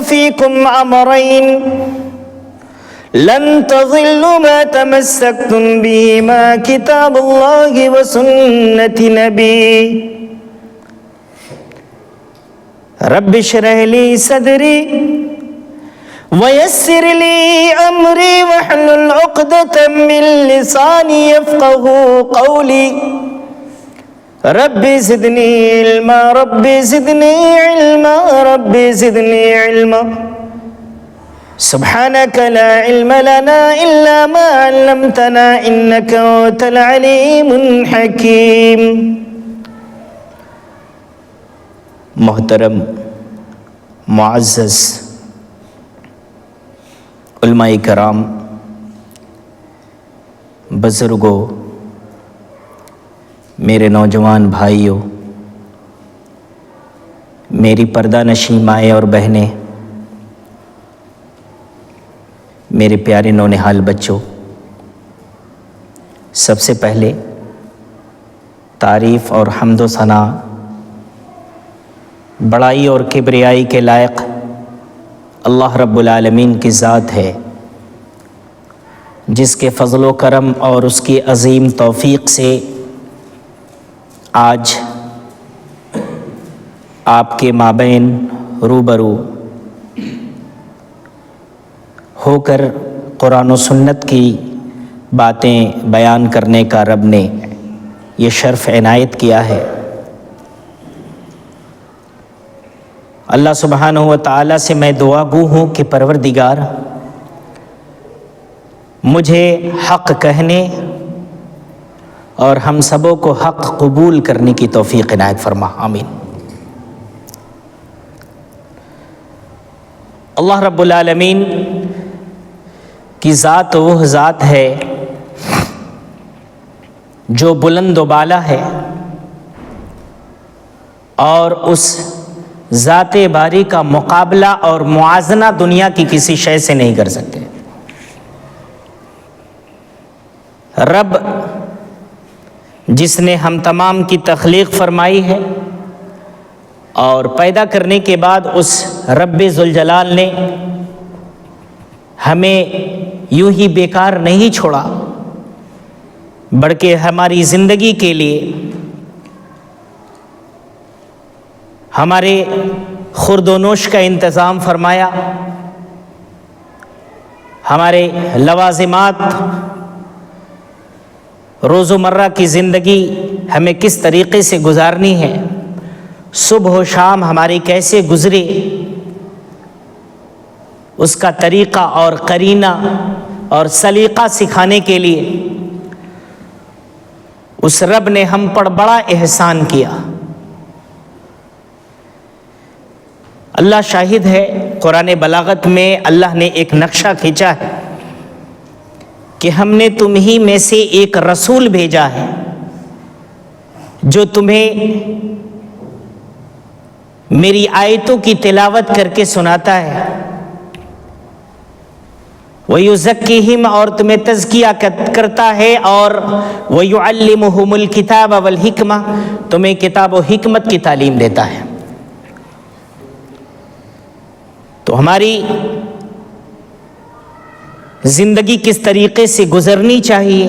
فيكم أمرين لن تضلوا ما تمسكتم بهما كتاب الله وسنة نبي رب اشرح لي صدري ويسر لي أمري واحلل عقدة من لساني يفقهوا قولي رب زدني علما رب زدني علما رب زدني علما سبحانك لا علم لنا إلا ما علمتنا إنك أنت العليم الحكيم. محترم معزز علماء کرام، بزرگوں، میرے نوجوان بھائیوں، میری پردہ نشین مائیں اور بہنیں، میرے پیارے نونہال بچوں، سب سے پہلے تعریف اور حمد و ثنا بڑائی اور کبریائی کے لائق اللہ رب العالمین کی ذات ہے، جس کے فضل و کرم اور اس کی عظیم توفیق سے آج آپ کے مابین روبرو ہو کر قرآن و سنت کی باتیں بیان کرنے کا رب نے یہ شرف عنایت کیا ہے۔ اللہ سبحانہ و تعالیٰ سے میں دعا گو ہوں کہ پروردگار مجھے حق کہنے اور ہم سبوں کو حق قبول کرنے کی توفیق عنایت فرما، آمین۔ اللہ رب العالمین کی ذات وہ ذات ہے جو بلند و بالا ہے، اور اس ذات باری کا مقابلہ اور موازنہ دنیا کی کسی شے سے نہیں کر سکتے۔ رب جس نے ہم تمام کی تخلیق فرمائی ہے اور پیدا کرنے کے بعد اس رب ذوالجلال نے ہمیں یوں ہی بیکار نہیں چھوڑا، بلکہ ہماری زندگی کے لیے ہمارے خورد و نوش کا انتظام فرمایا، ہمارے لوازمات، روز مرہ کی زندگی ہمیں کس طریقے سے گزارنی ہے، صبح و شام ہماری کیسے گزرے، اس کا طریقہ اور قرینہ اور سلیقہ سکھانے کے لیے اس رب نے ہم پر بڑا احسان کیا۔ اللہ شاہد ہے، قرآن بلاغت میں اللہ نے ایک نقشہ کھینچا ہے کہ ہم نے تم ہی میں سے ایک رسول بھیجا ہے جو تمہیں میری آیتوں کی تلاوت کر کے سناتا ہے، وَيُزَكِّهِمْ اور تمہیں تزکیہ کرتا ہے، اور وَيُعَلِّمُهُمُ الْكِتَابَ وَالْحِكْمَةَ تمہیں کتاب و حکمت کی تعلیم دیتا ہے۔ تو ہماری زندگی کس طریقے سے گزرنی چاہیے؟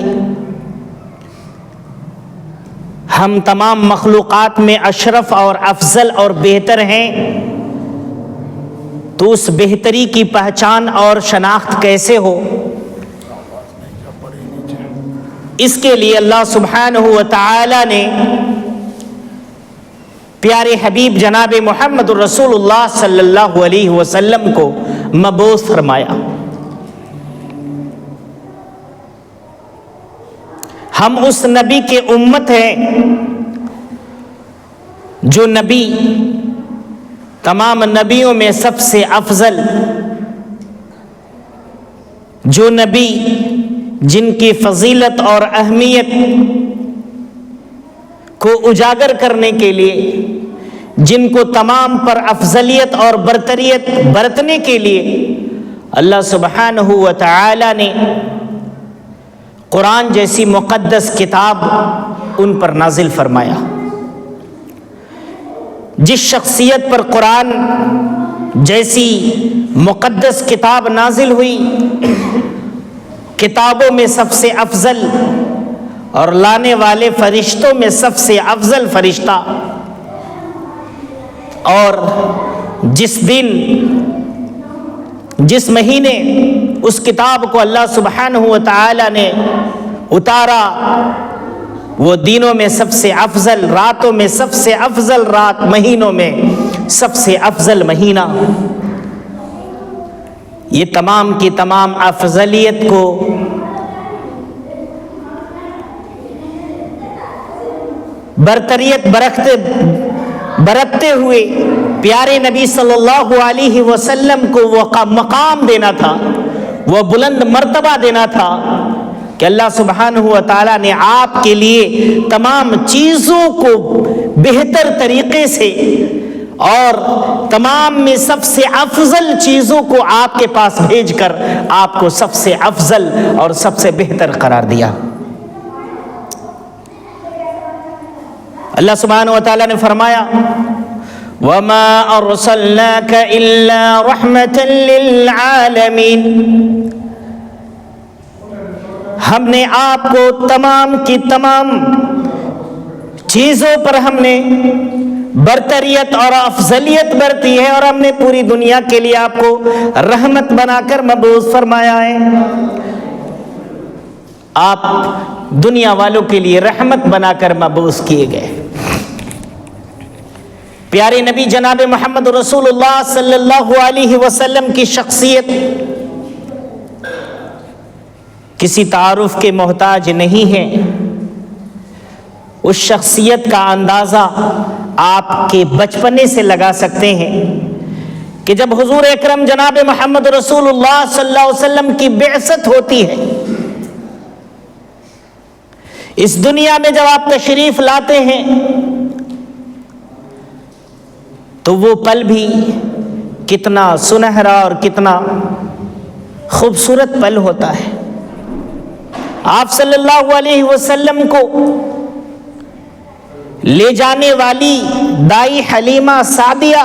ہم تمام مخلوقات میں اشرف اور افضل اور بہتر ہیں، تو اس بہتری کی پہچان اور شناخت کیسے ہو؟ اس کے لیے اللہ سبحانہ و تعالی نے پیارے حبیب جناب محمد الرسول اللہ صلی اللہ علیہ وسلم کو مبعوث فرمایا۔ ہم اس نبی کے امت ہیں جو نبی تمام نبیوں میں سب سے افضل، جو نبی جن کی فضیلت اور اہمیت کو اجاگر کرنے کے لیے، جن کو تمام پر افضلیت اور برتریت برتنے کے لیے اللہ سبحانہ و تعالی نے قرآن جیسی مقدس کتاب ان پر نازل فرمایا۔ جس شخصیت پر قرآن جیسی مقدس کتاب نازل ہوئی، کتابوں میں سب سے افضل اور لانے والے فرشتوں میں سب سے افضل فرشتہ، اور جس دن جس مہینے اس کتاب کو اللہ سبحانہ و تعالی نے اتارا، وہ دنوں میں سب سے افضل، راتوں میں سب سے افضل رات، مہینوں میں سب سے افضل مہینہ، یہ تمام کی تمام افضلیت کو برتریت برتتے ہوئے پیارے نبی صلی اللہ علیہ وسلم کو وہ مقام دینا تھا، وہ بلند مرتبہ دینا تھا کہ اللہ سبحانہ و تعالیٰ نے آپ کے لیے تمام چیزوں کو بہتر طریقے سے اور تمام میں سب سے افضل چیزوں کو آپ کے پاس بھیج کر آپ کو سب سے افضل اور سب سے بہتر قرار دیا۔ اللہ سبحانہ و تعالیٰ نے فرمایا وَمَا أَرْسَلْنَاكَ إِلَّا رَحْمَةً لِّلْعَالَمِينَ، ہم نے آپ کو تمام کی تمام چیزوں پر ہم نے برتریت اور افضلیت برتی ہے، اور ہم نے پوری دنیا کے لیے آپ کو رحمت بنا کر مبعوث فرمایا ہے۔ آپ دنیا والوں کے لیے رحمت بنا کر مبعوث کیے گئے۔ پیارے نبی جناب محمد رسول اللہ صلی اللہ علیہ وسلم کی شخصیت کسی تعارف کے محتاج نہیں ہے۔ اس شخصیت کا اندازہ آپ کے بچپنے سے لگا سکتے ہیں کہ جب حضور اکرم جناب محمد رسول اللہ صلی اللہ علیہ وسلم کی بعثت ہوتی ہے، اس دنیا میں جب آپ تشریف لاتے ہیں تو وہ پل بھی کتنا سنہرا اور کتنا خوبصورت پل ہوتا ہے۔ آپ صلی اللہ علیہ وسلم کو لے جانے والی دائی حلیمہ سعدیہ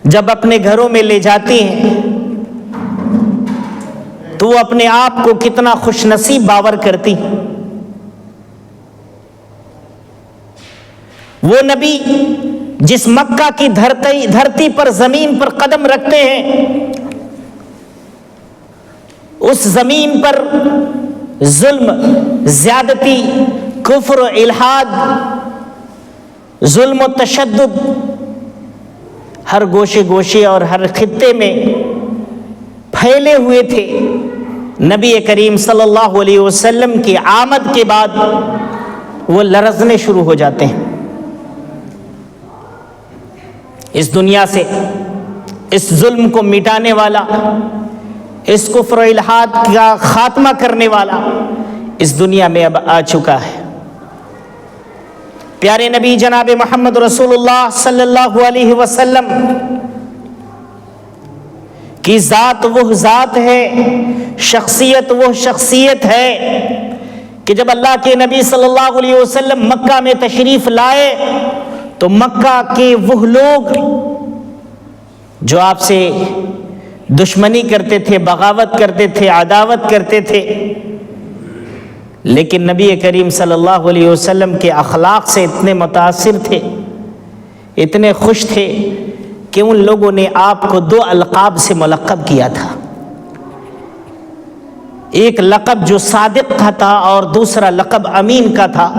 جب اپنے گھروں میں لے جاتی ہیں تو وہ اپنے آپ کو کتنا خوش نصیب باور کرتی۔ وہ نبی جس مکہ کی دھرتی پر زمین پر قدم رکھتے ہیں، اس زمین پر ظلم، زیادتی، کفر و الحاد، ظلم و تشدد ہر گوشے گوشے اور ہر خطے میں پھیلے ہوئے تھے۔ نبی کریم صلی اللہ علیہ وسلم کی آمد کے بعد وہ لرزنے شروع ہو جاتے ہیں۔ اس دنیا سے اس ظلم کو مٹانے والا، اس کفر و الحاد کا خاتمہ کرنے والا اس دنیا میں اب آ چکا ہے۔ پیارے نبی جناب محمد رسول اللہ صلی اللہ علیہ وسلم کی ذات وہ ذات ہے، شخصیت وہ شخصیت ہے کہ جب اللہ کے نبی صلی اللہ علیہ وسلم مکہ میں تشریف لائے تو مکہ کے وہ لوگ جو آپ سے دشمنی کرتے تھے، بغاوت کرتے تھے، عداوت کرتے تھے، لیکن نبی کریم صلی اللہ علیہ وسلم کے اخلاق سے اتنے متاثر تھے، اتنے خوش تھے کہ ان لوگوں نے آپ کو 2 القاب سے ملقب کیا تھا۔ ایک لقب جو صادق کا تھا اور دوسرا لقب امین کا تھا،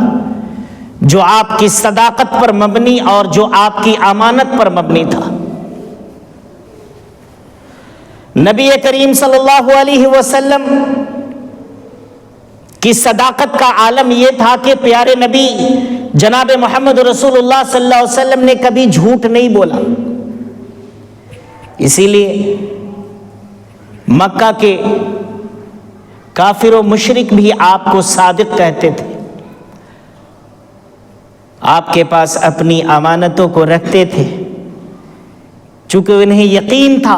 جو آپ کی صداقت پر مبنی اور جو آپ کی امانت پر مبنی تھا۔ نبی کریم صلی اللہ علیہ وسلم کی صداقت کا عالم یہ تھا کہ پیارے نبی جناب محمد رسول اللہ صلی اللہ علیہ وسلم نے کبھی جھوٹ نہیں بولا۔ اسی لیے مکہ کے کافر و مشرک بھی آپ کو صادق کہتے تھے، آپ کے پاس اپنی امانتوں کو رکھتے تھے، چونکہ انہیں یقین تھا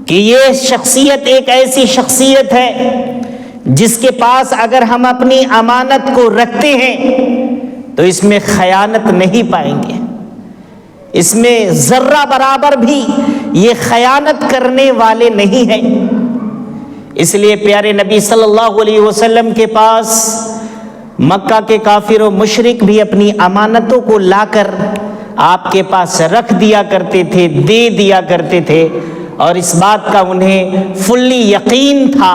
کہ یہ شخصیت ایک ایسی شخصیت ہے جس کے پاس اگر ہم اپنی امانت کو رکھتے ہیں تو اس میں خیانت نہیں پائیں گے، اس میں ذرہ برابر بھی یہ خیانت کرنے والے نہیں ہیں۔ اس لیے پیارے نبی صلی اللہ علیہ وسلم کے پاس مکہ کے کافر و مشرک بھی اپنی امانتوں کو لا کر آپ کے پاس رکھ دیا کرتے تھے، دے دیا کرتے تھے، اور اس بات کا انہیں فلی یقین تھا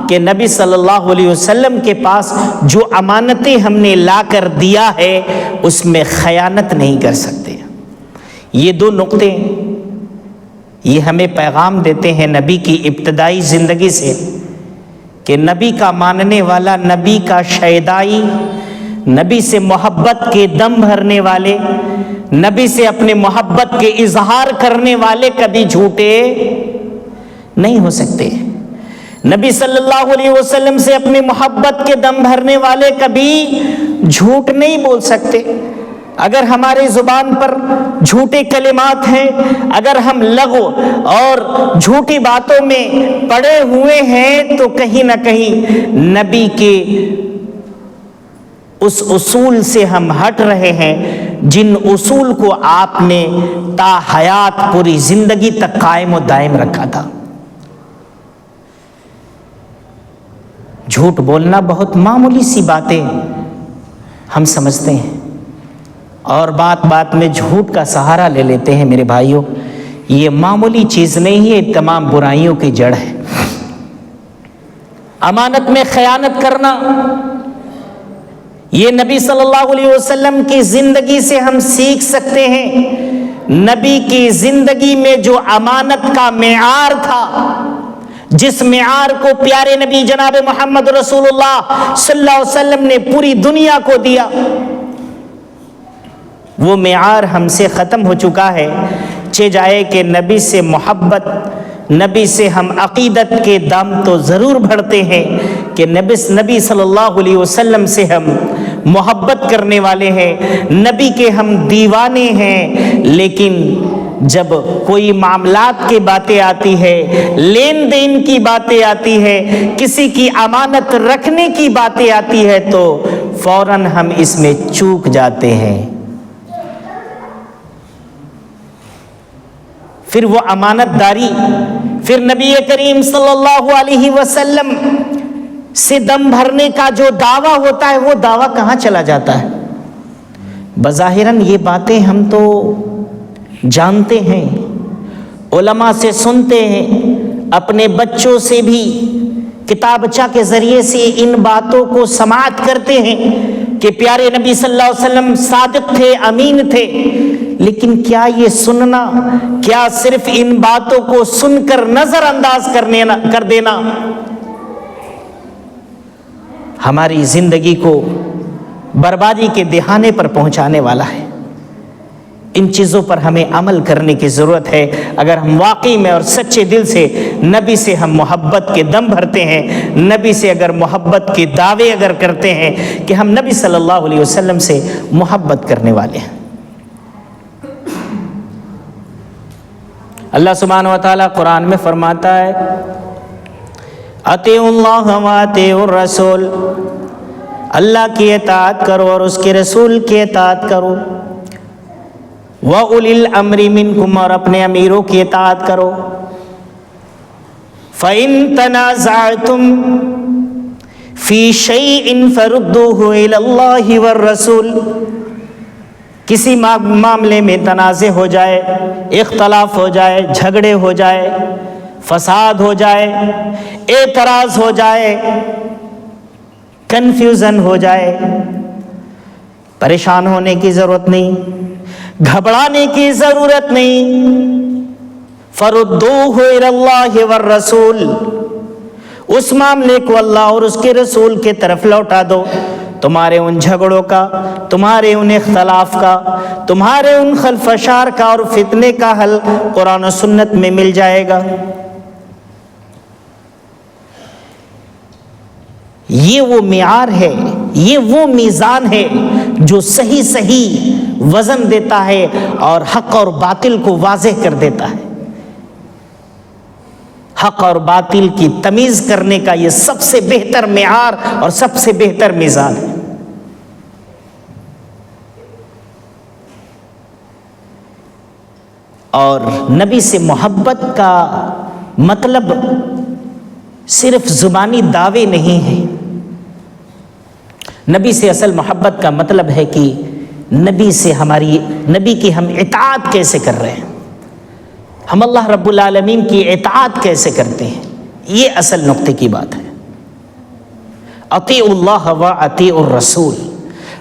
کہ نبی صلی اللہ علیہ وسلم کے پاس جو امانتیں ہم نے لا کر دیا ہے اس میں خیانت نہیں کر سکتے۔ یہ دو نقطے یہ ہمیں پیغام دیتے ہیں نبی کی ابتدائی زندگی سے کہ نبی کا ماننے والا، نبی کا شیدائی، نبی سے محبت کے دم بھرنے والے، نبی سے اپنے محبت کے اظہار کرنے والے کبھی جھوٹے نہیں ہو سکتے۔ نبی صلی اللہ علیہ وسلم سے اپنی محبت کے دم بھرنے والے کبھی جھوٹ نہیں بول سکتے۔ اگر ہماری زبان پر جھوٹے کلمات ہیں، اگر ہم لغو اور جھوٹی باتوں میں پڑے ہوئے ہیں تو کہیں نہ کہیں نبی کے اس اصول سے ہم ہٹ رہے ہیں جن اصول کو آپ نے تا حیات پوری زندگی تک قائم و دائم رکھا تھا۔ جھوٹ بولنا بہت معمولی سی باتیں ہم سمجھتے ہیں اور بات بات میں جھوٹ کا سہارا لے لیتے ہیں۔ میرے بھائیوں، یہ معمولی چیز نہیں ہے، تمام برائیوں کی جڑ ہے۔ امانت میں خیانت کرنا یہ نبی صلی اللہ علیہ وسلم کی زندگی سے ہم سیکھ سکتے ہیں۔ نبی کی زندگی میں جو امانت کا معیار تھا، جس معیار کو پیارے نبی جناب محمد رسول اللہ صلی اللہ علیہ وسلم نے پوری دنیا کو دیا، وہ معیار ہم سے ختم ہو چکا ہے۔ چہ جائے کہ نبی سے محبت، نبی سے ہم عقیدت کے دم تو ضرور بڑھتے ہیں کہ نبی صلی اللہ علیہ وسلم سے ہم محبت کرنے والے ہیں، نبی کے ہم دیوانے ہیں، لیکن جب کوئی معاملات کی باتیں آتی ہے، لین دین کی باتیں آتی ہے، کسی کی امانت رکھنے کی باتیں آتی ہے تو فوراً ہم اس میں چوک جاتے ہیں۔ پھر وہ امانت داری، پھر نبی کریم صلی اللہ علیہ وسلم سے دم بھرنے کا جو دعویٰ ہوتا ہے وہ دعویٰ کہاں چلا جاتا ہے؟ بظاہراً یہ باتیں ہم تو جانتے ہیں، علماء سے سنتے ہیں، اپنے بچوں سے بھی کتابچہ کے ذریعے سے ان باتوں کو سماعت کرتے ہیں کہ پیارے نبی صلی اللہ علیہ وسلم صادق تھے، امین تھے، لیکن کیا یہ سننا، کیا صرف ان باتوں کو سن کر نظر انداز کر دینا ہماری زندگی کو بربادی کے دہانے پر پہنچانے والا ہے؟ ان چیزوں پر ہمیں عمل کرنے کی ضرورت ہے۔ اگر ہم واقعی میں اور سچے دل سے نبی سے ہم محبت کے دم بھرتے ہیں، نبی سے اگر محبت کے دعوے اگر کرتے ہیں کہ ہم نبی صلی اللہ علیہ وسلم سے محبت کرنے والے ہیں۔ اللہ سبحانہ و تعالیٰ قرآن میں فرماتا ہے اطیعوا اللہ و اطیعوا الرسول، اللہ کی اطاعت کرو اور اس کے رسول کی اطاعت کرو، وَأُولِي الْأَمْرِ مِنْكُمْ، اور اپنے امیروں کی اطاعت کرو، فَإِن تَنَازَعْتُمْ فِي شَيْءٍ فَرُدُّوهُ إِلَى اللَّهِ وَالرَّسُولِ، کسی معاملے میں تنازع ہو جائے، اختلاف ہو جائے، جھگڑے ہو جائے، فساد ہو جائے، اعتراض ہو جائے، کنفیوژن ہو جائے، پریشان ہونے کی ضرورت نہیں، گھبرانے کی ضرورت نہیں، فَرُدُّوهُ إِلَى اللَّهِ وَالرَّسُولِ، اس معاملے کو اللہ اور اس کے رسول کے طرف لوٹا دو۔ تمہارے ان جھگڑوں کا، تمہارے ان اختلاف کا، تمہارے ان خلفشار کا اور فتنے کا حل قرآن و سنت میں مل جائے گا۔ یہ وہ معیار ہے، یہ وہ میزان ہے جو صحیح صحیح وزن دیتا ہے اور حق اور باطل کو واضح کر دیتا ہے۔ حق اور باطل کی تمیز کرنے کا یہ سب سے بہتر معیار اور سب سے بہتر میزان ہے۔ اور نبی سے محبت کا مطلب صرف زبانی دعوے نہیں ہیں. نبی سے اصل محبت کا مطلب ہے کہ نبی کی ہم اطاعت کیسے کر رہے ہیں, ہم اللہ رب العالمین کی اطاعت کیسے کرتے ہیں, یہ اصل نقطے کی بات ہے. اطیعوا اللہ و اطیعوا الرسول,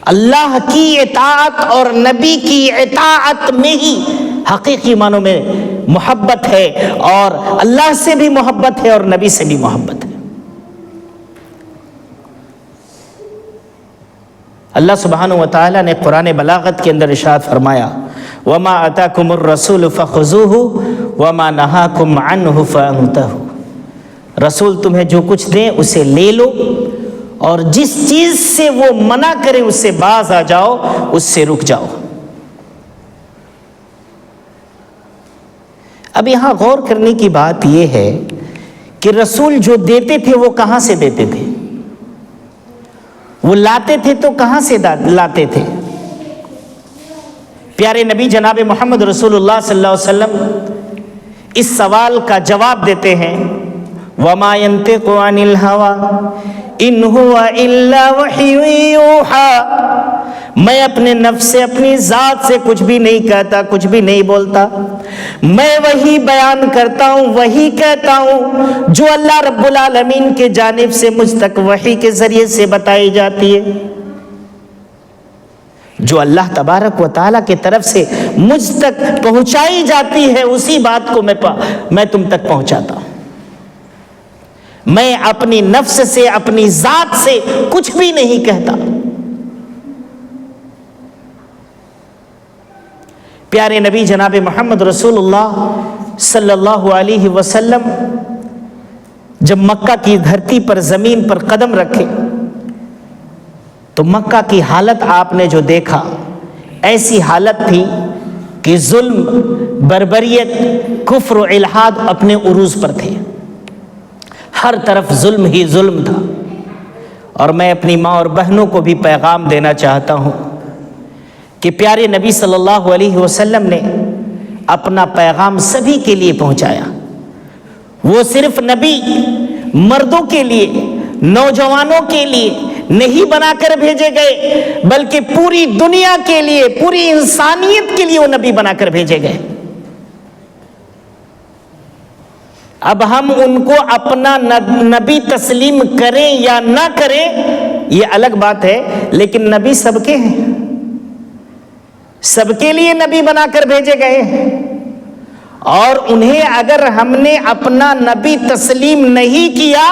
اللہ کی اطاعت اور نبی کی اطاعت میں ہی حقیقی معنوں میں محبت ہے, اور اللہ سے بھی محبت ہے اور نبی سے بھی محبت ہے. اللہ سبحانہ و تعالیٰ نے قرآن بلاغت کے اندر ارشاد فرمایا وَمَا آتَاكُمُ الرَّسُولُ فَخُذُوهُ وَمَا نَهَاكُمْ عَنْهُ فَانْتَهُوا, رسول تمہیں جو کچھ دیں اسے لے لو, اور جس چیز سے وہ منع کرے اس سے باز آ جاؤ, اس سے رک جاؤ. اب یہاں غور کرنے کی بات یہ ہے کہ رسول جو دیتے تھے وہ کہاں سے دیتے تھے, وہ لاتے تھے تو کہاں سے لاتے تھے. پیارے نبی جناب محمد رسول اللہ صلی اللہ علیہ وسلم اس سوال کا جواب دیتے ہیں وَمَا يَنْطِقُ عَنِ الْهَوَىٰ إِنْ هُوَ إِلَّا وَحْيٌ يُوحَىٰ, میں اپنے نفس سے اپنی ذات سے کچھ بھی نہیں کہتا, کچھ بھی نہیں بولتا, میں وہی بیان کرتا ہوں, وہی کہتا ہوں جو اللہ رب العالمین کے جانب سے مجھ تک وحی کے ذریعے سے بتائی جاتی ہے. جو اللہ تبارک و تعالیٰ کی طرف سے مجھ تک پہنچائی جاتی ہے اسی بات کو میں تم تک پہنچاتا ہوں. میں اپنی نفس سے اپنی ذات سے کچھ بھی نہیں کہتا. پیارے نبی جناب محمد رسول اللہ صلی اللہ علیہ وسلم جب مکہ کی دھرتی پر زمین پر قدم رکھے تو مکہ کی حالت آپ نے جو دیکھا ایسی حالت تھی کہ ظلم, بربریت, کفر و الحاد اپنے عروج پر تھے. ہر طرف ظلم ہی ظلم تھا. اور میں اپنی ماں اور بہنوں کو بھی پیغام دینا چاہتا ہوں کہ پیارے نبی صلی اللہ علیہ وسلم نے اپنا پیغام سبھی کے لیے پہنچایا. وہ صرف نبی مردوں کے لیے, نوجوانوں کے لیے نہیں بنا کر بھیجے گئے, بلکہ پوری دنیا کے لیے, پوری انسانیت کے لیے وہ نبی بنا کر بھیجے گئے. اب ہم ان کو اپنا نبی تسلیم کریں یا نہ کریں یہ الگ بات ہے, لیکن نبی سب کے ہیں, سب کے لیے نبی بنا کر بھیجے گئے ہیں. اور انہیں اگر ہم نے اپنا نبی تسلیم نہیں کیا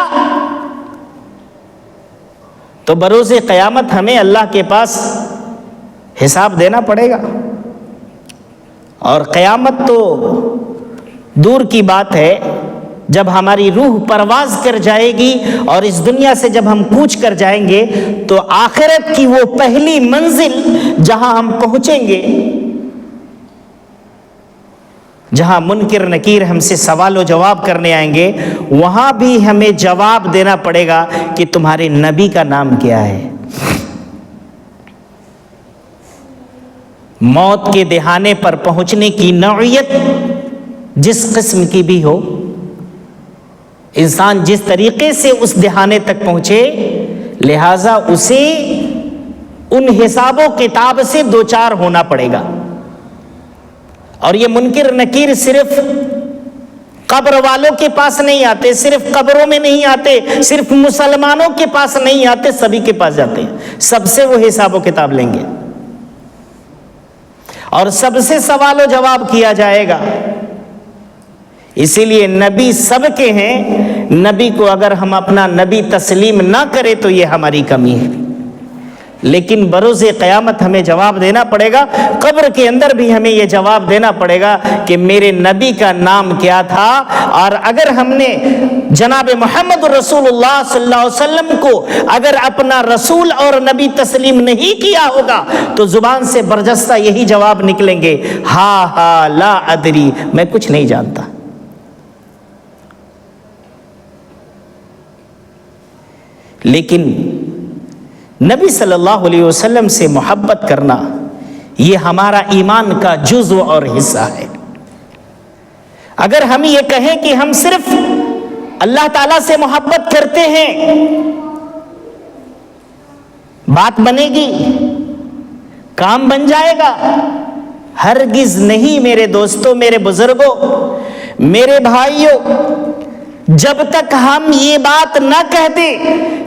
تو بروز قیامت ہمیں اللہ کے پاس حساب دینا پڑے گا. اور قیامت تو دور کی بات ہے, جب ہماری روح پرواز کر جائے گی اور اس دنیا سے جب ہم کوچ کر جائیں گے تو آخرت کی وہ پہلی منزل جہاں ہم پہنچیں گے, جہاں منکر نکیر ہم سے سوال و جواب کرنے آئیں گے, وہاں بھی ہمیں جواب دینا پڑے گا کہ تمہارے نبی کا نام کیا ہے. موت کے دہانے پر پہنچنے کی نوعیت جس قسم کی بھی ہو, انسان جس طریقے سے اس دہانے تک پہنچے لہٰذا اسے ان حساب و کتاب سے دوچار ہونا پڑے گا. اور یہ منکر نکیر صرف قبر والوں کے پاس نہیں آتے, صرف قبروں میں نہیں آتے, صرف مسلمانوں کے پاس نہیں آتے, سبھی کے پاس جاتے ہیں. سب سے وہ حساب و کتاب لیں گے اور سب سے سوال و جواب کیا جائے گا. اسی لیے نبی سب کے ہیں, نبی کو اگر ہم اپنا نبی تسلیم نہ کریں تو یہ ہماری کمی ہے. لیکن بروز قیامت ہمیں جواب دینا پڑے گا, قبر کے اندر بھی ہمیں یہ جواب دینا پڑے گا کہ میرے نبی کا نام کیا تھا. اور اگر ہم نے جناب محمد رسول اللہ صلی اللہ علیہ وسلم کو اگر اپنا رسول اور نبی تسلیم نہیں کیا ہوگا تو زبان سے برجستہ یہی جواب نکلیں گے, ہا لا ادری, میں کچھ نہیں جانتا. لیکن نبی صلی اللہ علیہ وسلم سے محبت کرنا یہ ہمارا ایمان کا جزو اور حصہ ہے. اگر ہم یہ کہیں کہ ہم صرف اللہ تعالیٰ سے محبت کرتے ہیں، بات بنے گی، کام بن جائے گا؟ ہرگز نہیں میرے دوستوں، میرے بزرگوں، میرے بھائیوں، جب تک ہم یہ بات نہ کہتے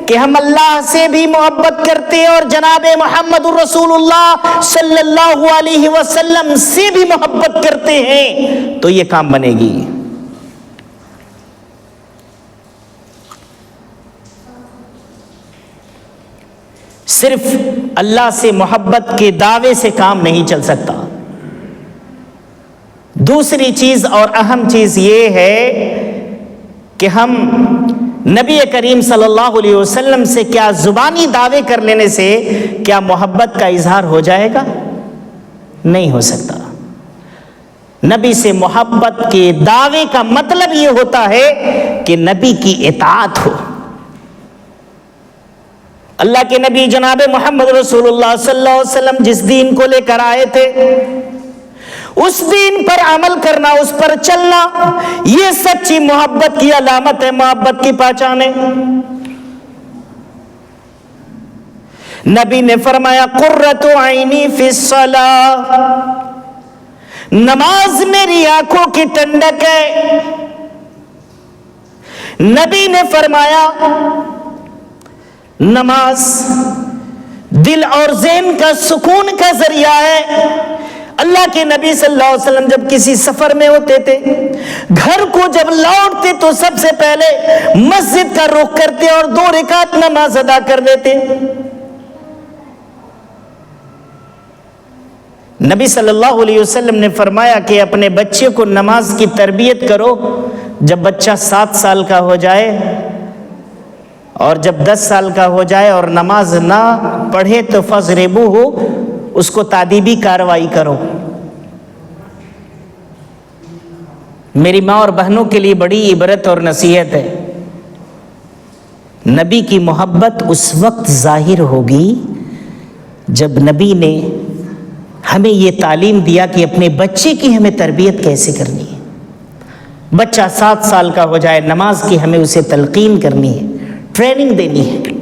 کہ ہم اللہ سے بھی محبت کرتے اور جناب محمد رسول اللہ صلی اللہ علیہ وسلم سے بھی محبت کرتے ہیں، تو یہ کام بنے گی۔ صرف اللہ سے محبت کے دعوے سے کام نہیں چل سکتا۔ دوسری چیز اور اہم چیز یہ ہے کہ ہم نبی کریم صلی اللہ علیہ وسلم سے کیا زبانی دعوے کر لینے سے کیا محبت کا اظہار ہو جائے گا؟ نہیں ہو سکتا۔ نبی سے محبت کے دعوے کا مطلب یہ ہوتا ہے کہ نبی کی اطاعت ہو۔ اللہ کے نبی جناب محمد رسول اللہ صلی اللہ علیہ وسلم جس دین کو لے کر آئے تھے، اس دین پر عمل کرنا، اس پر چلنا، یہ سچی محبت کی علامت ہے، محبت کی پہچان ہے۔ نبی نے فرمایا قرۃ عینی فی الصلاۃ، نماز میری آنکھوں کی ٹھنڈک ہے۔ نبی نے فرمایا نماز دل اور ذہن کا سکون کا ذریعہ ہے۔ اللہ کے نبی صلی اللہ علیہ وسلم جب کسی سفر میں ہوتے تھے، گھر کو جب لوٹتے تو سب سے پہلے مسجد کا رخ کرتے اور 2 رکعت نماز ادا کر دیتے۔ نبی صلی اللہ علیہ وسلم نے فرمایا کہ اپنے بچے کو نماز کی تربیت کرو، جب بچہ 7 سال کا ہو جائے اور جب 10 سال کا ہو جائے اور نماز نہ پڑھے تو فضربوہ، اس کو تادیبی کارروائی کرو۔ میری ماں اور بہنوں کے لیے بڑی عبرت اور نصیحت ہے، نبی کی محبت اس وقت ظاہر ہوگی جب نبی نے ہمیں یہ تعلیم دیا کہ اپنے بچے کی ہمیں تربیت کیسے کرنی ہے۔ بچہ 7 سال کا ہو جائے، نماز کی ہمیں اسے تلقین کرنی ہے، ٹریننگ دینی ہے۔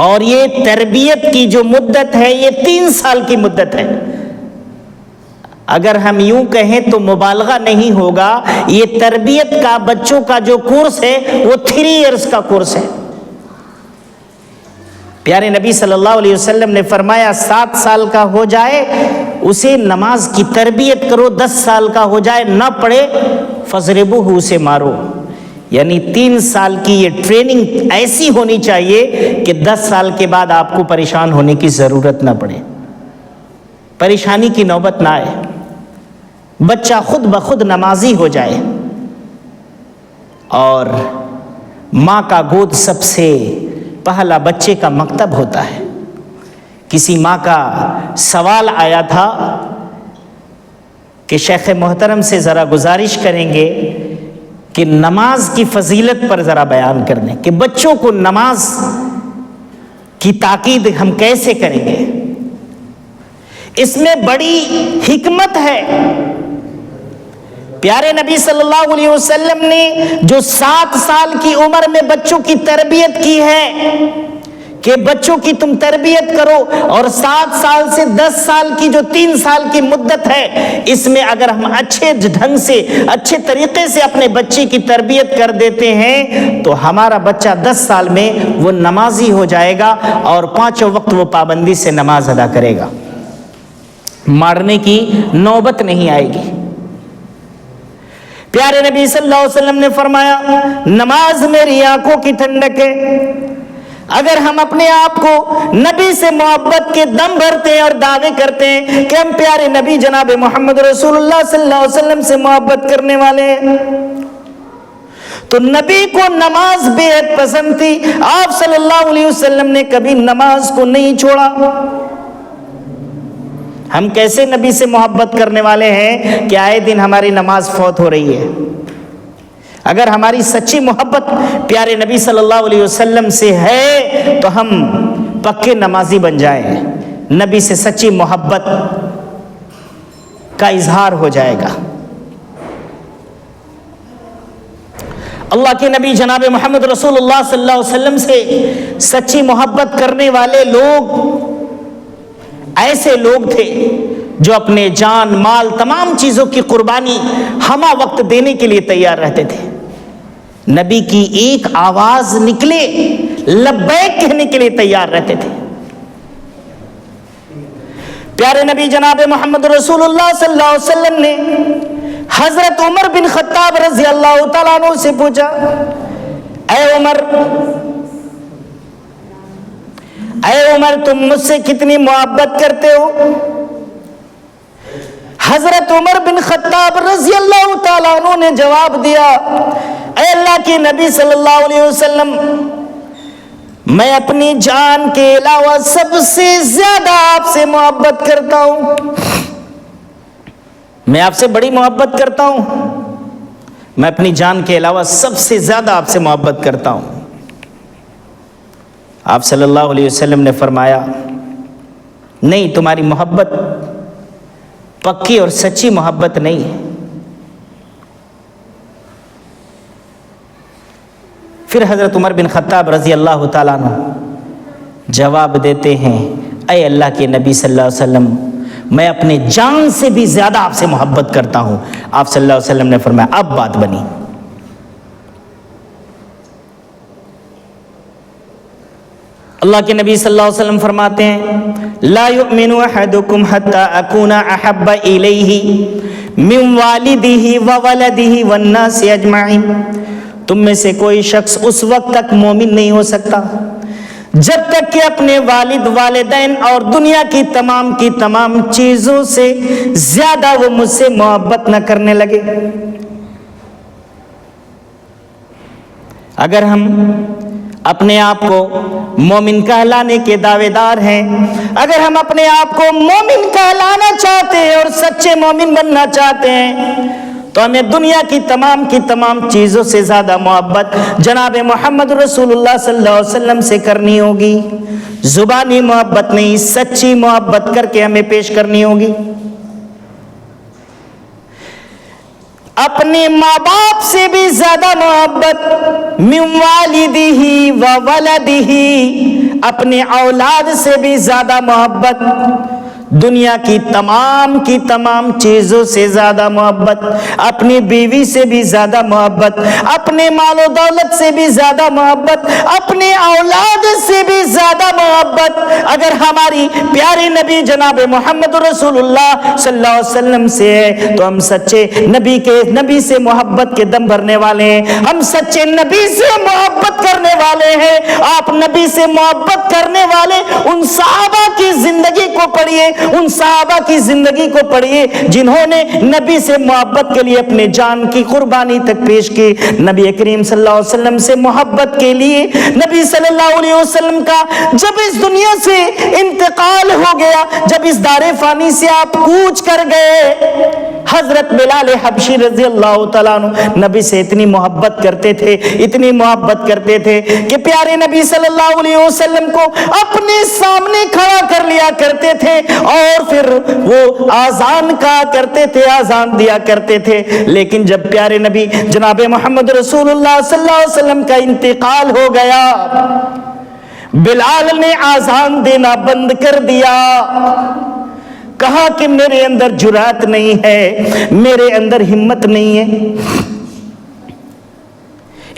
اور یہ تربیت کی جو مدت ہے یہ 3 سال کی مدت ہے۔ اگر ہم یوں کہیں تو مبالغہ نہیں ہوگا، یہ تربیت کا بچوں کا جو کورس ہے وہ 3 ایئرز کا کورس ہے۔ پیارے نبی صلی اللہ علیہ وسلم نے فرمایا 7 سال کا ہو جائے اسے نماز کی تربیت کرو، 10 سال کا ہو جائے نہ پڑھے فضربوہ، اسے مارو۔ یعنی 3 سال کی یہ ٹریننگ ایسی ہونی چاہیے کہ 10 سال کے بعد آپ کو پریشان ہونے کی ضرورت نہ پڑے، پریشانی کی نوبت نہ آئے، بچہ خود بخود نمازی ہو جائے۔ اور ماں کا گود سب سے پہلا بچے کا مکتب ہوتا ہے۔ کسی ماں کا سوال آیا تھا کہ شیخ محترم سے ذرا گزارش کریں گے کہ نماز کی فضیلت پر ذرا بیان کر دیں کہ بچوں کو نماز کی تاکید ہم کیسے کریں گے۔ اس میں بڑی حکمت ہے۔ پیارے نبی صلی اللہ علیہ وسلم نے جو 7 سال کی عمر میں بچوں کی تربیت کی ہے کہ بچوں کی تم تربیت کرو، اور 7 سال سے 10 سال کی جو 3 سال کی مدت ہے، اس میں اگر ہم اچھے ڈھنگ سے اچھے طریقے سے اپنے بچے کی تربیت کر دیتے ہیں تو ہمارا بچہ 10 سال میں وہ نمازی ہو جائے گا اور 5 وقت وہ پابندی سے نماز ادا کرے گا، مارنے کی نوبت نہیں آئے گی۔ پیارے نبی صلی اللہ علیہ وسلم نے فرمایا نماز میری آنکھوں کی ٹھنڈک ہے۔ اگر ہم اپنے آپ کو نبی سے محبت کے دم بھرتے ہیں اور دعوے کرتے ہیں کہ ہم پیارے نبی جناب محمد رسول اللہ صلی اللہ علیہ وسلم سے محبت کرنے والے ہیں، تو نبی کو نماز بے حد پسند تھی۔ آپ صلی اللہ علیہ وسلم نے کبھی نماز کو نہیں چھوڑا۔ ہم کیسے نبی سے محبت کرنے والے ہیں کہ آئے دن ہماری نماز فوت ہو رہی ہے۔ اگر ہماری سچی محبت پیارے نبی صلی اللہ علیہ وسلم سے ہے تو ہم پکے نمازی بن جائیں۔ نبی سے سچی محبت کا اظہار ہو جائے گا۔ اللہ کے نبی جناب محمد رسول اللہ صلی اللہ علیہ وسلم سے سچی محبت کرنے والے لوگ ایسے لوگ تھے جو اپنے جان مال تمام چیزوں کی قربانی ہمہ وقت دینے کے لیے تیار رہتے تھے۔ نبی کی ایک آواز نکلے لبیک کہنے کے لیے تیار رہتے تھے۔ پیارے نبی جناب محمد رسول اللہ صلی اللہ علیہ وسلم نے حضرت عمر بن خطاب رضی اللہ تعالیٰ عنہ سے پوچھا، اے عمر تم مجھ سے کتنی محبت کرتے ہو؟ حضرت عمر بن خطاب رضی اللہ تعالیٰ عنہ نے جواب دیا، اے اللہ کے نبی صلی اللہ علیہ وسلم، میں اپنی جان کے علاوہ سب سے زیادہ آپ سے محبت کرتا ہوں۔ میں آپ سے بڑی محبت کرتا ہوں، میں اپنی جان کے علاوہ سب سے زیادہ آپ سے محبت کرتا ہوں۔ آپ صلی اللہ علیہ وسلم نے فرمایا، نہیں، تمہاری محبت پکی اور سچی محبت نہیں ہے۔ پھر حضرت عمر بن خطاب رضی اللہ تعالیٰ عنہ جواب دیتے ہیں، اے اللہ کے نبی صلی اللہ علیہ وسلم، میں اپنے جان سے بھی زیادہ آپ سے محبت کرتا ہوں۔ آپ صلی اللہ علیہ وسلم نے فرمایا، اب بات بنی۔ اللہ کے نبی صلی اللہ علیہ وسلم فرماتے ہیں، لا یؤمن احدکم حتی اکون احب الیہ من والدہ وولدہ والناس اجمعین۔ تم میں سے کوئی شخص اس وقت تک مومن نہیں ہو سکتا جب تک کہ اپنے والد، والدین اور دنیا کی تمام چیزوں سے زیادہ وہ مجھ سے محبت نہ کرنے لگے۔ اگر ہم اپنے آپ کو مومن کہلانے کے دعوے دار ہیں، اگر ہم اپنے آپ کو مومن کہلانا چاہتے ہیں اور سچے مومن بننا چاہتے ہیں، تو ہمیں دنیا کی تمام چیزوں سے زیادہ محبت جناب محمد رسول اللہ صلی اللہ علیہ وسلم سے کرنی ہوگی۔ زبانی محبت نہیں، سچی محبت کر کے ہمیں پیش کرنی ہوگی۔ اپنے ماں باپ سے بھی زیادہ محبت، من والدہ و ولدہ، اپنے اولاد سے بھی زیادہ محبت، دنیا کی تمام چیزوں سے زیادہ محبت، اپنی بیوی سے بھی زیادہ محبت، اپنے مال و دولت سے بھی زیادہ محبت، اپنے اولاد سے بھی زیادہ محبت اگر ہماری پیارے نبی جناب محمد رسول اللہ صلی اللہ علیہ وسلم سے ہے تو ہم سچے نبی سے محبت کے دم بھرنے والے ہیں، ہم سچے نبی سے محبت کرنے والے ہیں۔ آپ نبی سے محبت کرنے والے ان صحابہ کی زندگی کو پڑھیے، ان صحابہ کی زندگی کو پڑھیے جنہوں نے نبی سے محبت کے لیے اپنے جان کی قربانی تک پیش کی۔ نبی کریم صلی اللہ علیہ وسلم سے محبت کے لیے نبی صلی اللہ علیہ وسلم کا جب اس دنیا سے انتقال ہو گیا، جب اس دار فانی سے آپ کوچ کر گئے، حضرت بلال حبشی رضی اللہ تعالیٰ عنہ نبی سے اتنی محبت کرتے تھے کہ پیارے نبی صلی اللہ علیہ وسلم کو اپنے سامنے کھڑا کر لیا کرتے تھے اور پھر وہ آذان کہا کرتے تھے، آذان دیا کرتے تھے۔ لیکن جب پیارے نبی جناب محمد رسول اللہ صلی اللہ علیہ وسلم کا انتقال ہو گیا، بلال نے آذان دینا بند کر دیا۔ کہا کہ میرے اندر جرات نہیں ہے، میرے اندر ہمت نہیں ہے،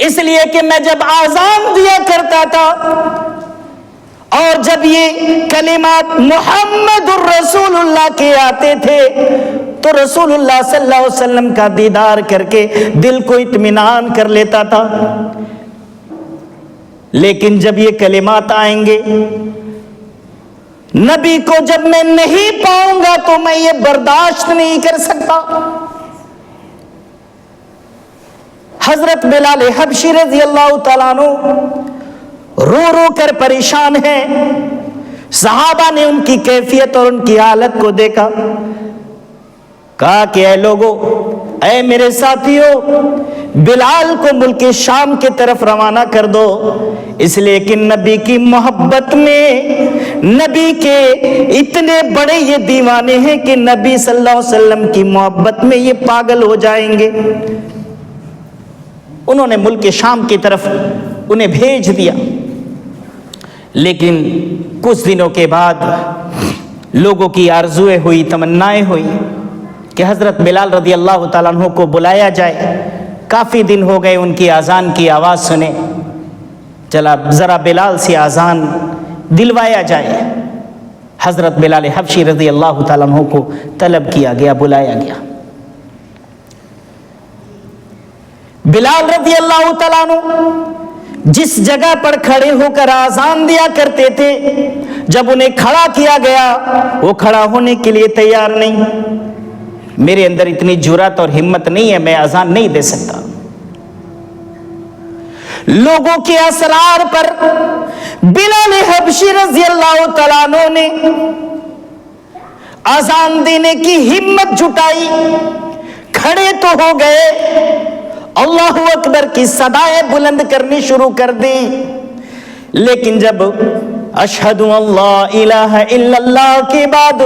اس لیے کہ میں جب آذان دیا کرتا تھا اور جب یہ کلمات محمد الرسول اللہ کے آتے تھے تو رسول اللہ صلی اللہ علیہ وسلم کا دیدار کر کے دل کو اطمینان کر لیتا تھا۔ لیکن جب یہ کلمات آئیں گے، نبی کو جب میں نہیں پاؤں گا تو میں یہ برداشت نہیں کر سکتا۔ حضرت بلال حبشی رضی اللہ تعالیٰ عنہ رو کر پریشان ہیں۔ صحابہ نے ان کی کیفیت اور ان کی حالت کو دیکھا، کہا کہ اے لوگو، اے میرے ساتھیو، بلال کو ملک شام کی طرف روانہ کر دو، اس لیے کہ نبی کی محبت میں نبی کے اتنے بڑے یہ دیوانے ہیں کہ نبی صلی اللہ علیہ وسلم کی محبت میں یہ پاگل ہو جائیں گے۔ انہوں نے ملک شام کی طرف انہیں بھیج دیا، لیکن کچھ دنوں کے بعد لوگوں کی آرزویں ہوئی، تمنائیں ہوئی کہ حضرت بلال رضی اللہ تعالیٰ عنہ کو بلایا جائے۔ کافی دن ہو گئے ان کی اذان کی آواز سنے، چلا ذرا بلال سے اذان دلوایا جائے۔ حضرت بلال حبشی رضی اللہ تعالیٰ عنہ کو طلب کیا گیا، بلایا گیا۔ بلال رضی اللہ تعالیٰ عنہ جس جگہ پر کھڑے ہو کر اذان دیا کرتے تھے، جب انہیں کھڑا کیا گیا وہ کھڑا ہونے کے لیے تیار نہیں۔ میرے اندر اتنی جرات اور ہمت نہیں ہے، میں اذان نہیں دے سکتا۔ لوگوں کے اسرار پر بلال حبشی رضی اللہ تعالیٰ عنہ نے اذان دینے کی ہمت جٹائی، کھڑے تو ہو گئے، اللہ اکبر کی صدائیں بلند کرنی شروع کر دی، لیکن جب اشہد اللہ الہ الا اللہ کے بعد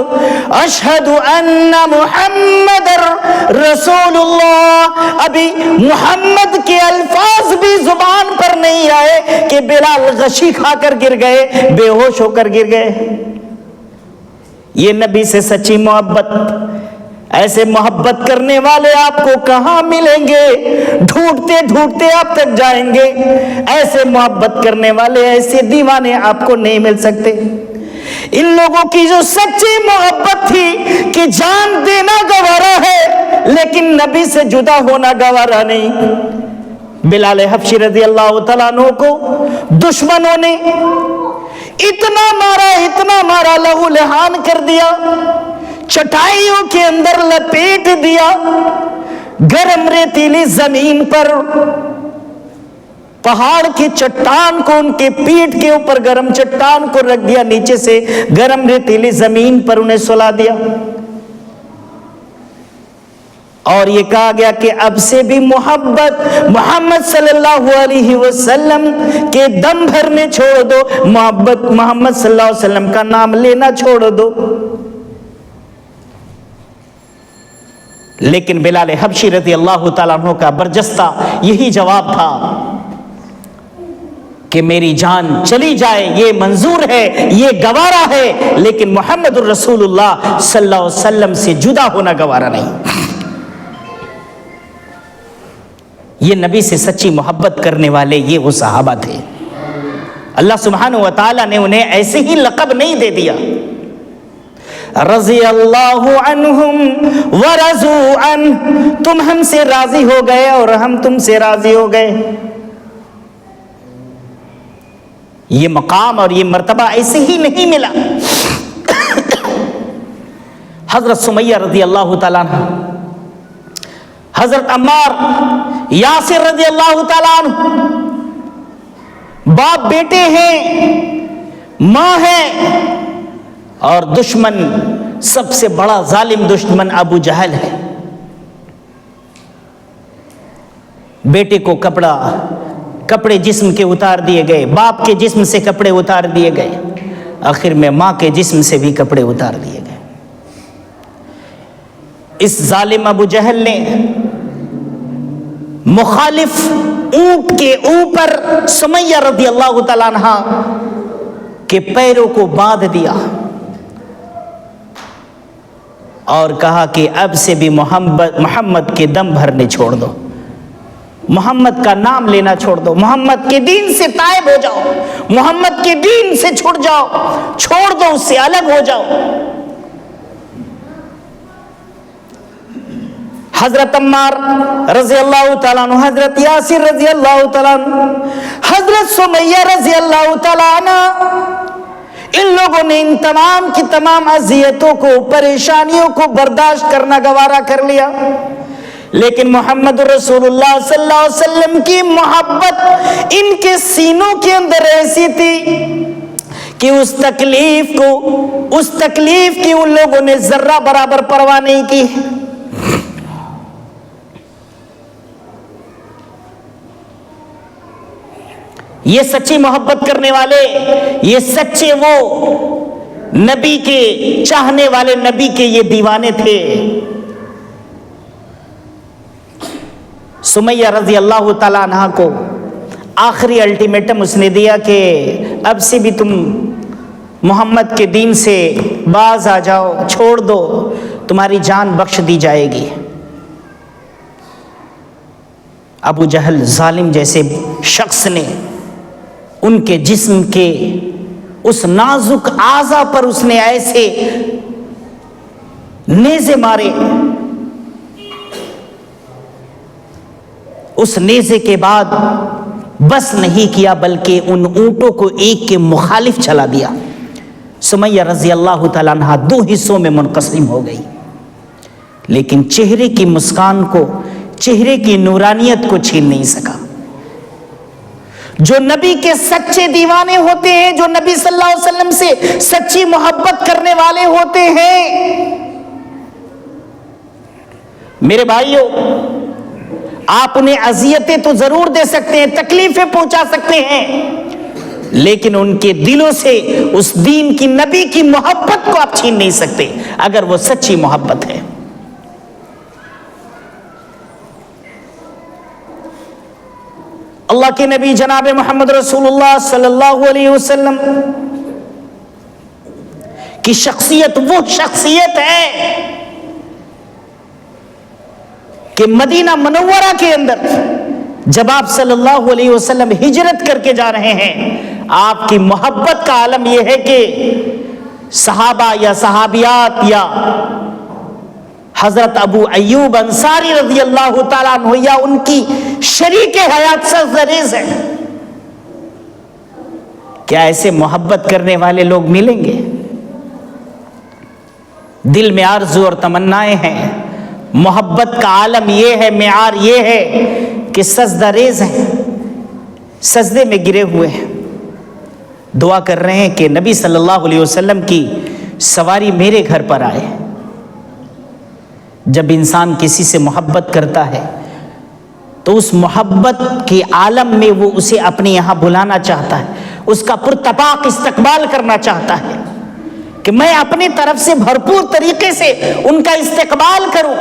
اشہد ان محمد رسول اللہ، ابھی محمد کے الفاظ بھی زبان پر نہیں آئے کہ بلال غشی کھا کر گر گئے، بے ہوش ہو کر گر گئے۔ یہ نبی سے سچی محبت، ایسے محبت کرنے والے آپ کو کہاں ملیں گے؟ ڈھونڈتے ڈھونڈتے آپ تک جائیں گے، ایسے محبت کرنے والے، ایسے دیوانے آپ کو نہیں مل سکتے۔ ان لوگوں کی جو سچی محبت تھی کہ جان دینا گوارا ہے لیکن نبی سے جدا ہونا گوارا نہیں۔ بلال حبشی رضی اللہ تعالیٰ عنہ کو دشمنوں نے اتنا مارا لہو لہان کر دیا، چٹائیوں کے اندر لپیٹ دیا، گرم ریتیلی زمین پر پہاڑ کی چٹان کو ان کے پیٹھ کے اوپر گرم چٹان کو رکھ دیا، نیچے سے گرم ریتیلی زمین پر انہیں سلا دیا، اور یہ کہا گیا کہ اب سے بھی محبت محمد صلی اللہ علیہ وسلم کے دم بھرنے چھوڑ دو، محبت محمد صلی اللہ علیہ وسلم کا نام لینا چھوڑ دو۔ لیکن بلال حبشی رضی اللہ تعالیٰ عنہ کا برجستہ یہی جواب تھا کہ میری جان چلی جائے یہ منظور ہے، یہ گوارا ہے، لیکن محمد الرسول اللہ صلی اللہ علیہ وسلم سے جدا ہونا گوارا نہیں۔ یہ نبی سے سچی محبت کرنے والے یہ وہ صحابہ تھے۔ اللہ سبحانہ و تعالیٰ نے انہیں ایسے ہی لقب نہیں دے دیا، رضی اللہ عنہم ورضوا عنہ، تم ہم سے راضی ہو گئے اور ہم تم سے راضی ہو گئے۔ یہ مقام اور یہ مرتبہ ایسے ہی نہیں ملا۔ حضرت سمیہ رضی اللہ تعالیٰ عنہ، حضرت عمار یاسر رضی اللہ تعالیٰ عنہ، باپ بیٹے ہیں، ماں ہے، اور دشمن سب سے بڑا ظالم دشمن ابو جہل ہے۔ بیٹے کو کپڑے جسم کے اتار دیے گئے، باپ کے جسم سے کپڑے اتار دیے گئے، آخر میں ماں کے جسم سے بھی کپڑے اتار دیے گئے۔ اس ظالم ابو جہل نے مخالف اونٹ کے اوپر سمیہ رضی اللہ تعالیٰ عنہ کے پیروں کو باندھ دیا اور کہا کہ اب سے بھی محمد کے دم بھرنے چھوڑ دو، محمد کا نام لینا چھوڑ دو، محمد کے دین سے تائب ہو جاؤ، محمد کے دین سے چھوڑ جاؤ، چھوڑ دو، اس سے الگ ہو جاؤ۔ حضرت عمار رضی اللہ تعالیٰ عنہ، حضرت یاسر رضی اللہ تعالیٰ عنہ، حضرت سمیہ رضی اللہ تعالیٰ عنہ، ان لوگوں نے ان تمام کی تمام اذیتوں کو، پریشانیوں کو برداشت کرنا گوارا کر لیا، لیکن محمد رسول اللہ صلی اللہ علیہ وسلم کی محبت ان کے سینوں کے اندر ایسی تھی کہ اس تکلیف کی ان لوگوں نے ذرہ برابر پرواہ نہیں کی۔ یہ سچی محبت کرنے والے، یہ سچے وہ نبی کے چاہنے والے، نبی کے یہ دیوانے تھے۔ سمیہ رضی اللہ تعالیٰ عنہ کو آخری الٹیمیٹم اس نے دیا کہ اب سے بھی تم محمد کے دین سے باز آ جاؤ، چھوڑ دو، تمہاری جان بخش دی جائے گی۔ ابو جہل ظالم جیسے شخص نے ان کے جسم کے اس نازک اعضاء پر اس نے ایسے نیزے مارے، اس نیزے کے بعد بس نہیں کیا بلکہ ان اونٹوں کو ایک کے مخالف چلا دیا۔ سمیہ رضی اللہ تعالیٰ عنہ دو حصوں میں منقسم ہو گئی، لیکن چہرے کی مسکان کو، چہرے کی نورانیت کو چھین نہیں سکا۔ جو نبی کے سچے دیوانے ہوتے ہیں، جو نبی صلی اللہ علیہ وسلم سے سچی محبت کرنے والے ہوتے ہیں، میرے بھائیوں، آپ انہیں اذیتیں تو ضرور دے سکتے ہیں، تکلیفیں پہنچا سکتے ہیں، لیکن ان کے دلوں سے اس دین کی، نبی کی محبت کو آپ چھین نہیں سکتے اگر وہ سچی محبت ہے۔ اللہ کے نبی جناب محمد رسول اللہ صلی اللہ علیہ وسلم کی شخصیت وہ شخصیت ہے کہ مدینہ منورہ کے اندر جب آپ صلی اللہ علیہ وسلم ہجرت کر کے جا رہے ہیں، آپ کی محبت کا عالم یہ ہے کہ صحابہ یا صحابیات یا حضرت ابو ایوب انصاری رضی اللہ تعالیٰ عنہ یا ان کی شریک حیات سرزریز ہے۔ کیا ایسے محبت کرنے والے لوگ ملیں گے؟ دل میں آرزو اور تمنائیں ہیں، محبت کا عالم یہ ہے، معیار یہ ہے کہ سجدہ ریز ہیں، سجدے میں گرے ہوئے ہیں، دعا کر رہے ہیں کہ نبی صلی اللہ علیہ وسلم کی سواری میرے گھر پر آئے۔ جب انسان کسی سے محبت کرتا ہے تو اس محبت کے عالم میں وہ اسے اپنے یہاں بلانا چاہتا ہے، اس کا پرتپاک استقبال کرنا چاہتا ہے کہ میں اپنی طرف سے بھرپور طریقے سے ان کا استقبال کروں۔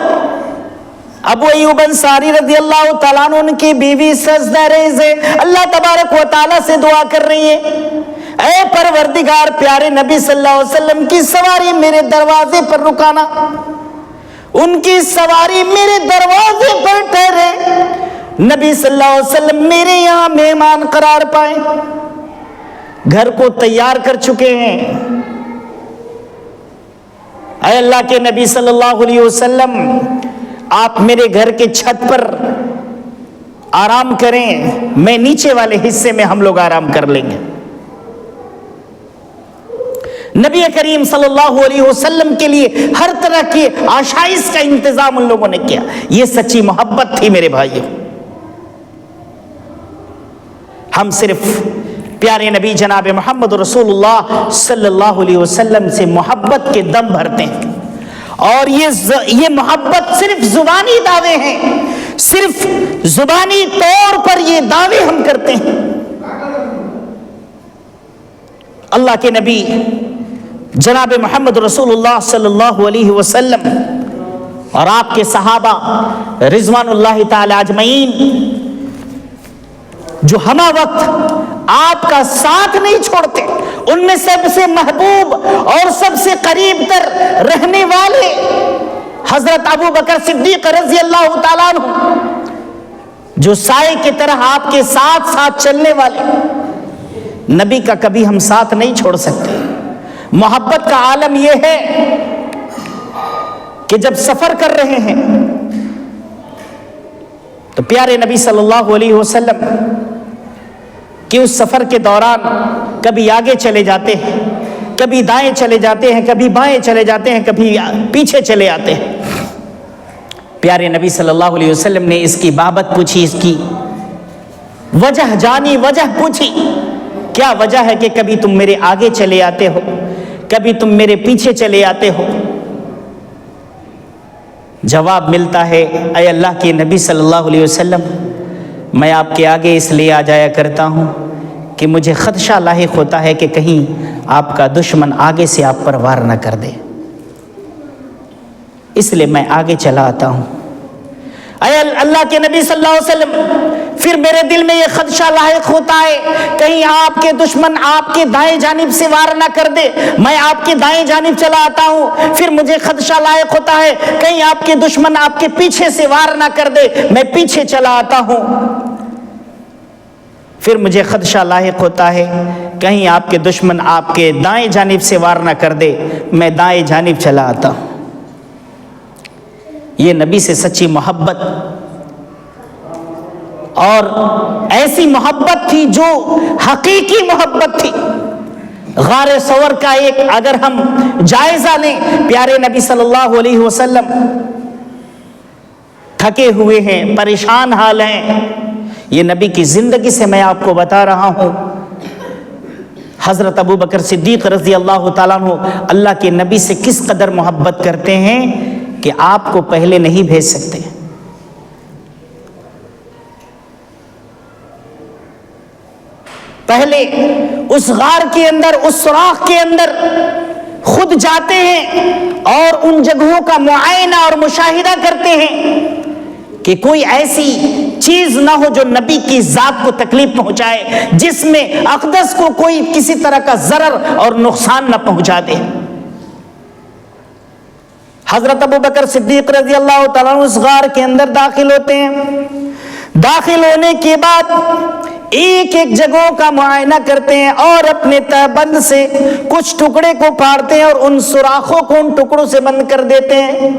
ابو ایوب انصاری رضی اللہ تعالیٰ عنہ، ان کی بیوی سجدہ ریز ہے، اللہ تبارک و تعالیٰ سے دعا کر رہی ہے، اے پروردگار، پیارے نبی صلی اللہ علیہ وسلم کی سواری میرے دروازے پر رکانا، ان کی سواری میرے دروازے پر ٹھہرے، نبی صلی اللہ علیہ وسلم میرے یہاں مہمان قرار پائیں۔ گھر کو تیار کر چکے ہیں، اے اللہ کے نبی صلی اللہ علیہ وسلم، آپ میرے گھر کے چھت پر آرام کریں، میں نیچے والے حصے میں ہم لوگ آرام کر لیں گے۔ نبی کریم صلی اللہ علیہ وسلم کے لیے ہر طرح کی آشائش کا انتظام ان لوگوں نے کیا۔ یہ سچی محبت تھی میرے بھائیوں۔ ہم صرف پیارے نبی جناب محمد رسول اللہ صلی اللہ علیہ وسلم سے محبت کے دم بھرتے ہیں، اور یہ محبت صرف زبانی دعوے ہیں، صرف زبانی طور پر یہ دعوے ہم کرتے ہیں۔ اللہ کے نبی جناب محمد رسول اللہ صلی اللہ علیہ وسلم اور آپ کے صحابہ رضوان اللہ تعالی اجمعین جو ہمہ وقت آپ کا ساتھ نہیں چھوڑتے، ان میں سب سے محبوب اور سب سے قریب تر رہنے والے حضرت ابو بکر صدیق رضی اللہ تعالیٰ عنہ، جو سائے کی طرح آپ کے ساتھ ساتھ چلنے والے، نبی کا کبھی ہم ساتھ نہیں چھوڑ سکتے۔ محبت کا عالم یہ ہے کہ جب سفر کر رہے ہیں تو پیارے نبی صلی اللہ علیہ وسلم کہ اس سفر کے دوران کبھی آگے چلے جاتے ہیں، کبھی دائیں چلے جاتے ہیں، کبھی بائیں چلے جاتے ہیں، کبھی پیچھے چلے آتے ہیں۔ پیارے نبی صلی اللہ علیہ وسلم نے اس کی بابت پوچھی، اس کی وجہ جانی، وجہ پوچھی، کیا وجہ ہے کہ کبھی تم میرے آگے چلے آتے ہو، کبھی تم میرے پیچھے چلے آتے ہو؟ جواب ملتا ہے، اے اللہ کے نبی صلی اللہ علیہ وسلم، میں آپ کے آگے اس لیے آ جایا کرتا ہوں کہ مجھے خدشہ لاحق ہوتا ہے کہ کہیں آپ کا دشمن آگے سے آپ پر وار نہ کر دے، اس لیے میں آگے چلا آتا ہوں۔ اے اللہ کے نبی صلی اللہ علیہ وسلم، پھر میرے دل میں یہ خدشہ لاحق ہوتا ہے کہیں آپ کے دشمن آپ کے دائیں جانب سے وار نہ کر دے، میں آپ کے دائیں جانب چلا آتا ہوں، پھر مجھے خدشہ لاحق ہوتا ہے کہیں آپ کے دشمن آپ کے پیچھے سے وار نہ کر دے، میں پیچھے چلا آتا ہوں، پھر مجھے خدشہ لاحق ہوتا ہے کہیں آپ کے دشمن آپ کے دائیں جانب سے وار نہ کر دے، میں دائیں جانب چلا آتا ہوں۔ یہ نبی سے سچی محبت اور ایسی محبت تھی جو حقیقی محبت تھی۔ غار ثور کا ایک اگر ہم جائزہ لیں، پیارے نبی صلی اللہ علیہ وسلم تھکے ہوئے ہیں، پریشان حال ہیں، یہ نبی کی زندگی سے میں آپ کو بتا رہا ہوں۔ حضرت ابو بکر صدیق رضی اللہ تعالیٰ عنہ اللہ کے نبی سے کس قدر محبت کرتے ہیں کہ آپ کو پہلے نہیں بھیج سکتے۔ پہلے اس غار کے اندر، اس سوراخ کے اندر خود جاتے ہیں اور ان جگہوں کا معائنہ اور مشاہدہ کرتے ہیں کہ کوئی ایسی چیز نہ ہو جو نبی کی ذات کو تکلیف پہنچائے، جس میں اقدس کو کوئی کسی طرح کا ضرر اور نقصان نہ پہنچا دے۔ حضرت ابو بکر صدیق رضی اللہ تعالیٰ عنہ اس غار کے اندر داخل ہوتے ہیں۔ داخل ہونے کے بعد ایک ایک جگہوں کا معائنہ کرتے ہیں اور اپنے تہبند سے کچھ ٹکڑے کو پھاڑتے ہیں اور ان سوراخوں کو ان ٹکڑوں سے بند کر دیتے ہیں۔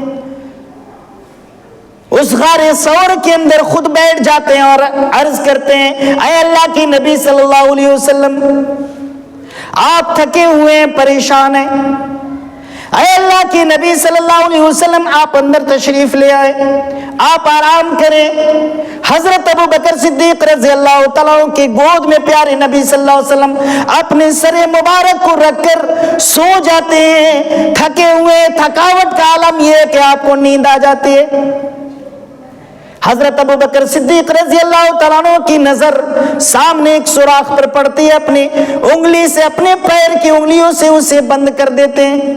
اس غار ثور کے اندر خود بیٹھ جاتے ہیں اور عرض کرتے ہیں، اے اللہ کی نبی صلی اللہ علیہ وسلم، آپ تھکے ہوئے ہیں، پریشان ہیں، اے اللہ کی نبی صلی اللہ علیہ وسلم آپ اندر تشریف لے آئے، آپ آرام کریں۔ حضرت ابو بکر صدیق رضی اللہ تعالیٰ عنہ کی گود میں پیارے نبی صلی اللہ علیہ وسلم اپنے سر مبارک کو رکھ کر سو جاتے ہیں۔ تھکے ہوئے، تھکاوٹ کا عالم یہ ہے کہ آپ کو نیند آ جاتی ہے۔ حضرت ابو بکر صدیق رضی اللہ تعالیٰ عنہ کی نظر سامنے ایک سوراخ پر پڑتی ہے، اپنی انگلی سے، اپنے پیر کی انگلیوں سے اسے بند کر دیتے ہیں،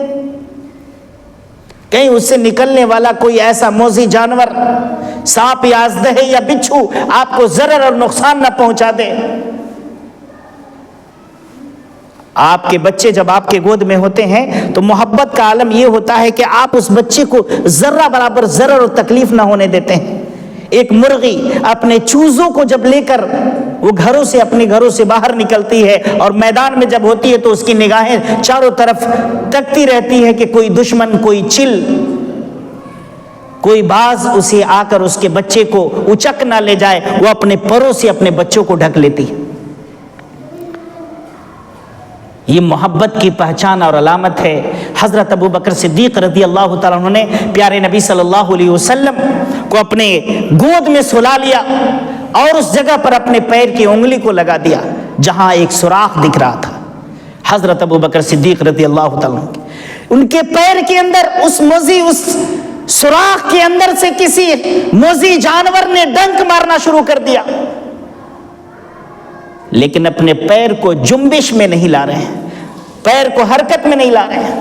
کہیں اس سے نکلنے والا کوئی ایسا موذی جانور، سانپ یا اژدہے یا بچھو آپ کو ضرر اور نقصان نہ پہنچا دے۔ آپ کے بچے جب آپ کے گود میں ہوتے ہیں تو محبت کا عالم یہ ہوتا ہے کہ آپ اس بچے کو ذرہ برابر ضرر اور تکلیف نہ ہونے دیتے ہیں۔ ایک مرغی اپنے چوزوں کو جب لے کر وہ اپنے گھروں سے باہر نکلتی ہے اور میدان میں جب ہوتی ہے تو اس کی نگاہیں چاروں طرف تکتی رہتی ہے کہ کوئی دشمن، کوئی چل، کوئی باز اسے آ کر اس کے بچے کو اچک نہ لے جائے، وہ اپنے پروں سے اپنے بچوں کو ڈھک لیتی ہے۔ یہ محبت کی پہچان اور علامت ہے۔ حضرت ابو بکر صدیق رضی اللہ تعالیٰ عنہ نے پیارے نبی صلی اللہ علیہ وسلم کو اپنے گود میں سلا لیا اور اس جگہ پر اپنے پیر کی انگلی کو لگا دیا جہاں ایک سوراخ دکھ رہا تھا۔ حضرت ابو بکر صدیق رضی اللہ تعالیٰ عنہ ان کے پیر کے اندر اس سوراخ کے اندر سے کسی موذی جانور نے ڈنک مارنا شروع کر دیا، لیکن اپنے پیر کو جنبش میں نہیں لا رہے ہیں، پیر کو حرکت میں نہیں لا رہے ہیں،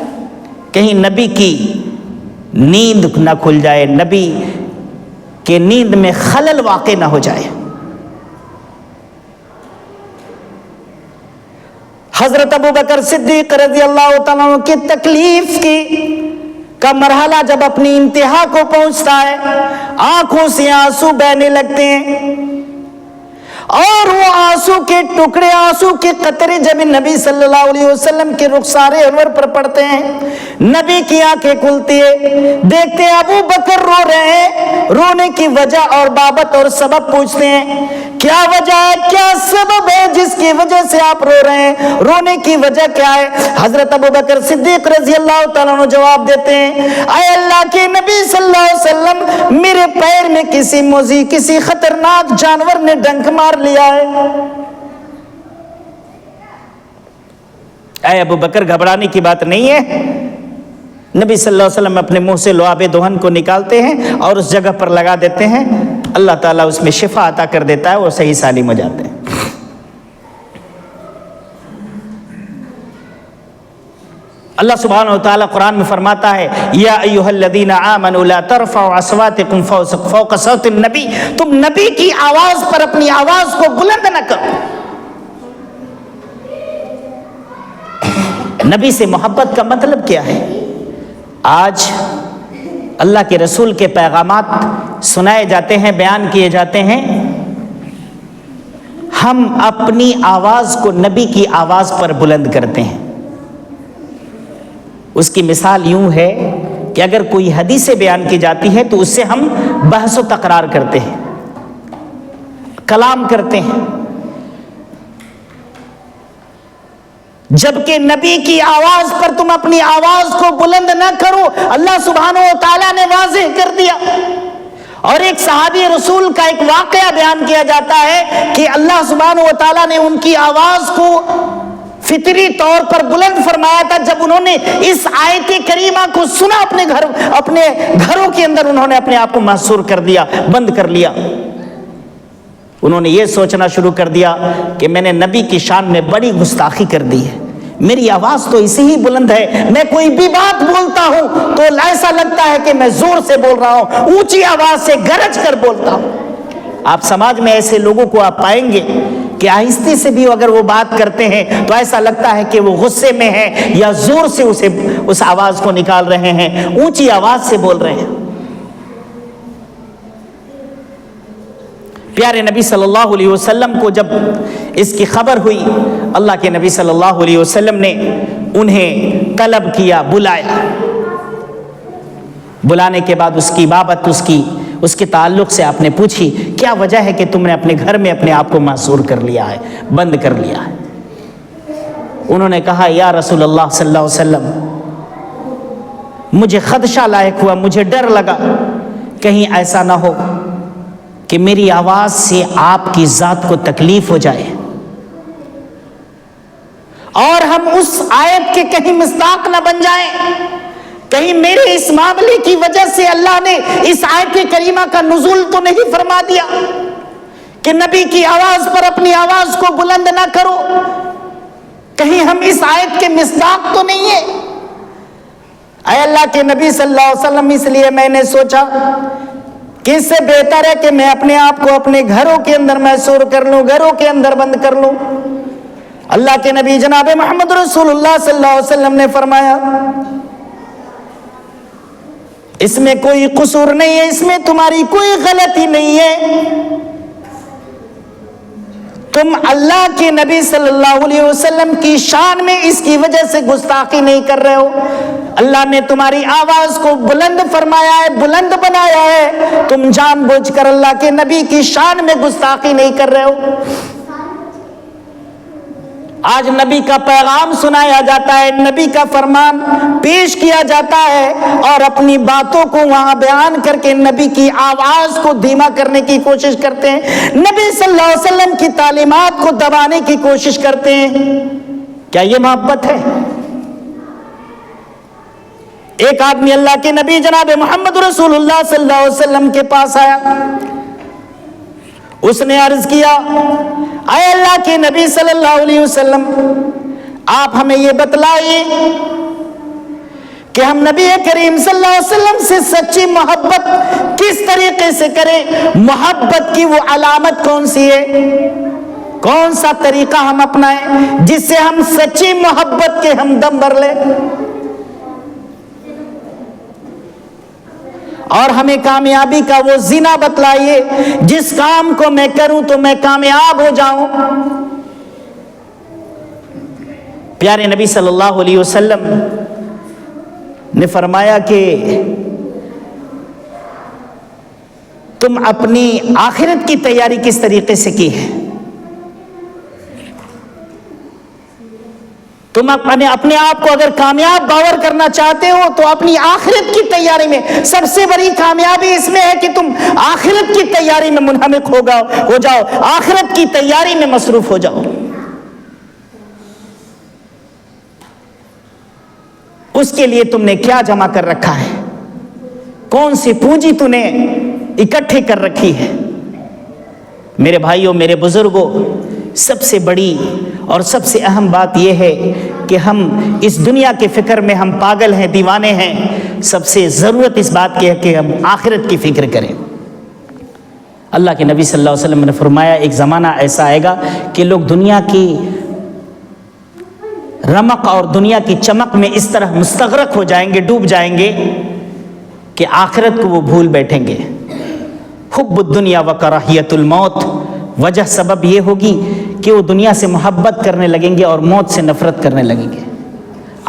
کہیں نبی کی نیند نہ کھل جائے، نبی کے نیند میں خلل واقع نہ ہو جائے۔ حضرت ابو بکر صدیق رضی اللہ تعالیٰ عنہ کی تکلیف کا مرحلہ جب اپنی انتہا کو پہنچتا ہے، آنکھوں سے آنسو بہنے لگتے ہیں اور وہ آنسو کے ٹکڑے، آنسو کے قطرے جب نبی صلی اللہ علیہ وسلم کے رخسار انور پر پڑتے ہیں، نبی کی آنکھیں کھلتی ہے، دیکھتے ہیں ابو بکر رو رہے ہیں، رونے کی وجہ اور بابت اور سبب پوچھتے ہیں، کیا وجہ ہے، کیا سبب ہے جس کی وجہ سے آپ رو رہے ہیں، رونے کی وجہ کیا ہے؟ حضرت ابو بکر صدیق رضی اللہ تعالیٰ عنہ جواب دیتے ہیں، اے اللہ کے نبی صلی اللہ علیہ وسلم، میرے پیر میں کسی موذی، کسی خطرناک جانور نے ڈنک مار لیا ہے۔ اے ابو بکر، گھبرانے کی بات نہیں ہے۔ نبی صلی اللہ علیہ وسلم اپنے منہ سے لعاب دہن کو نکالتے ہیں اور اس جگہ پر لگا دیتے ہیں، اللہ تعالیٰ اس میں شفا عطا کر دیتا ہے، وہ صحیح سالم ہو جاتے ہیں۔ اللہ سبحانہ و تعالیٰ قرآن میں فرماتا ہے یا ایھا الذین آمنوا لا ترفعوا اصواتکم فوق صوت النبی، تم نبی کی آواز پر اپنی آواز کو بلند نہ کرو۔ نبی سے محبت کا مطلب کیا ہے؟ آج اللہ کے رسول کے پیغامات سنائے جاتے ہیں، بیان کیے جاتے ہیں، ہم اپنی آواز کو نبی کی آواز پر بلند کرتے ہیں۔ اس کی مثال یوں ہے کہ اگر کوئی حدیث بیان کی جاتی ہے تو اس سے ہم بحث و تکرار کرتے ہیں، کلام کرتے ہیں، جبکہ نبی کی آواز پر تم اپنی آواز کو بلند نہ کرو، اللہ سبحانہ و تعالیٰ نے واضح کر دیا۔ اور ایک صحابی رسول کا ایک واقعہ بیان کیا جاتا ہے کہ اللہ سبحانہ و تعالیٰ نے ان کی آواز کو فطری طور پر بلند فرمایا تھا جب انہوں نے اس آیت کریمہ کو سنا، اپنے گھروں کے اندر انہوں نے اپنے آپ کو محصور کر دیا، بند کر لیا۔ انہوں نے یہ سوچنا شروع کر دیا کہ میں نے نبی کی شان میں بڑی گستاخی کر دی ہے، میری آواز تو اسی ہی بلند ہے، میں کوئی بھی بات بولتا ہوں تو ایسا لگتا ہے کہ میں زور سے بول رہا ہوں، اونچی آواز سے گرج کر بولتا ہوں۔ آپ سماج میں ایسے لوگوں کو آپ پائیں گے کہ آہستہ سے بھی اگر وہ بات کرتے ہیں تو ایسا لگتا ہے کہ وہ غصے میں ہیں یا زور سے اس آواز کو نکال رہے ہیں، اونچی آواز سے بول رہے ہیں۔ پیارے نبی صلی اللہ علیہ وسلم کو جب اس کی خبر ہوئی، اللہ کے نبی صلی اللہ علیہ وسلم نے انہیں طلب کیا، بلایا۔ بلانے کے بعد اس کی بابت اس کے تعلق سے آپ نے پوچھی، کیا وجہ ہے کہ تم نے اپنے گھر میں اپنے آپ کو محصور کر لیا ہے، بند کر لیا ہے؟ انہوں نے کہا یا رسول اللہ صلی اللہ علیہ وسلم، مجھے خدشہ لاحق ہوا، مجھے ڈر لگا کہیں ایسا نہ ہو کہ میری آواز سے آپ کی ذات کو تکلیف ہو جائے اور ہم اس آیت کے کہیں مصداق نہ بن جائیں، کہیں میرے اس معاملے کی وجہ سے اللہ نے اس آیت کریمہ کا نزول تو نہیں فرما دیا کہ نبی کی آواز پر اپنی آواز کو بلند نہ کرو، کہیں ہم اس آیت کے مصداق تو نہیں ہیں۔ اے اللہ کے نبی صلی اللہ علیہ وسلم، اس لیے میں نے سوچا کہ اس سے بہتر ہے کہ میں اپنے آپ کو اپنے گھروں کے اندر محصور کر لوں، گھروں کے اندر بند کر لوں۔ اللہ کے نبی جناب محمد رسول اللہ صلی اللہ علیہ وسلم نے فرمایا اس میں کوئی قصور نہیں ہے، اس میں تمہاری کوئی غلطی نہیں ہے، تم اللہ کے نبی صلی اللہ علیہ وسلم کی شان میں اس کی وجہ سے گستاخی نہیں کر رہے ہو، اللہ نے تمہاری آواز کو بلند فرمایا ہے، بلند بنایا ہے، تم جان بوجھ کر اللہ کے نبی کی شان میں گستاخی نہیں کر رہے ہو۔ آج نبی کا پیغام سنایا جاتا ہے، نبی کا فرمان پیش کیا جاتا ہے اور اپنی باتوں کو وہاں بیان کر کے نبی کی آواز کو دھیما کرنے کی کوشش کرتے ہیں، نبی صلی اللہ علیہ وسلم کی تعلیمات کو دبانے کی کوشش کرتے ہیں۔ کیا یہ محبت ہے؟ ایک آدمی اللہ کے نبی جناب محمد رسول اللہ صلی اللہ علیہ وسلم کے پاس آیا، اس نے عرض کیا اے اللہ کے نبی صلی اللہ علیہ وسلم، آپ ہمیں یہ بتلائیے کہ ہم نبی کریم صلی اللہ علیہ وسلم سے سچی محبت کس طریقے سے کریں، محبت کی وہ علامت کون سی ہے، کون سا طریقہ ہم اپنائیں جس سے ہم سچی محبت کے ہم دم بھر لیں اور ہمیں کامیابی کا وہ زینہ بتلائیے جس کام کو میں کروں تو میں کامیاب ہو جاؤں۔ پیارے نبی صلی اللہ علیہ وسلم نے فرمایا کہ تم اپنی آخرت کی تیاری کس طریقے سے کی ہے، تم اپنے آپ کو اگر کامیاب باور کرنا چاہتے ہو تو اپنی آخرت کی تیاری میں سب سے بڑی کامیابی اس میں ہے کہ تم آخرت کی تیاری میں منہمک ہو جاؤ، آخرت کی تیاری میں مصروف ہو جاؤ۔ اس کے لیے تم نے کیا جمع کر رکھا ہے، کون سی پونجی تم نے اکٹھے کر رکھی ہے؟ میرے بھائیوں، میرے بزرگوں، سب سے بڑی اور سب سے اہم بات یہ ہے کہ ہم اس دنیا کے فکر میں ہم پاگل ہیں، دیوانے ہیں، سب سے ضرورت اس بات کی ہے کہ ہم آخرت کی فکر کریں۔ اللہ کے نبی صلی اللہ علیہ وسلم نے فرمایا ایک زمانہ ایسا آئے گا کہ لوگ دنیا کی رمق اور دنیا کی چمک میں اس طرح مستغرق ہو جائیں گے، ڈوب جائیں گے کہ آخرت کو وہ بھول بیٹھیں گے۔ حب الدنیا و کراہیت الموت، وجہ سبب یہ ہوگی کہ وہ دنیا سے محبت کرنے لگیں گے اور موت سے نفرت کرنے لگیں گے،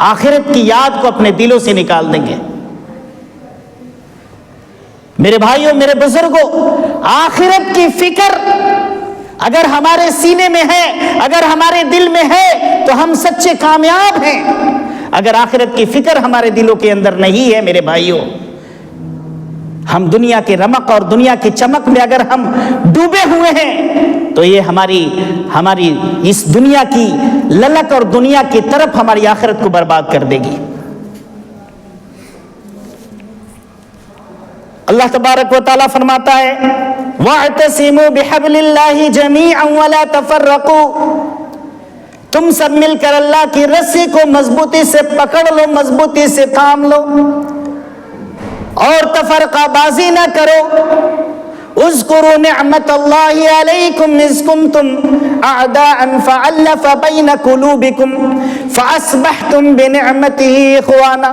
آخرت کی یاد کو اپنے دلوں سے نکال دیں گے۔ میرے بھائیوں، میرے بزرگوں، آخرت کی فکر اگر ہمارے سینے میں ہے، اگر ہمارے دل میں ہے تو ہم سچے کامیاب ہیں۔ اگر آخرت کی فکر ہمارے دلوں کے اندر نہیں ہے میرے بھائیوں، ہم دنیا کے رمق اور دنیا کی چمک میں اگر ہم ڈوبے ہوئے ہیں تو یہ ہماری اس دنیا کی للک اور دنیا کی طرف ہماری آخرت کو برباد کر دے گی۔ اللہ تبارک و تعالیٰ فرماتا ہے وَاعْتَصِمُوا بِحَبْلِ اللَّهِ جَمِيعًا وَلَا تَفَرَّقُوا، تم سب مل کر اللہ کی رسی کو مضبوطی سے پکڑ لو، مضبوطی سے تھام لو اور تفرقہ بازی نہ کرو۔ اذکروا نعمت اللہ علیکم اذ کنتم اعداء فألف بین قلوبکم فاصبحتم بنعمته اخوانا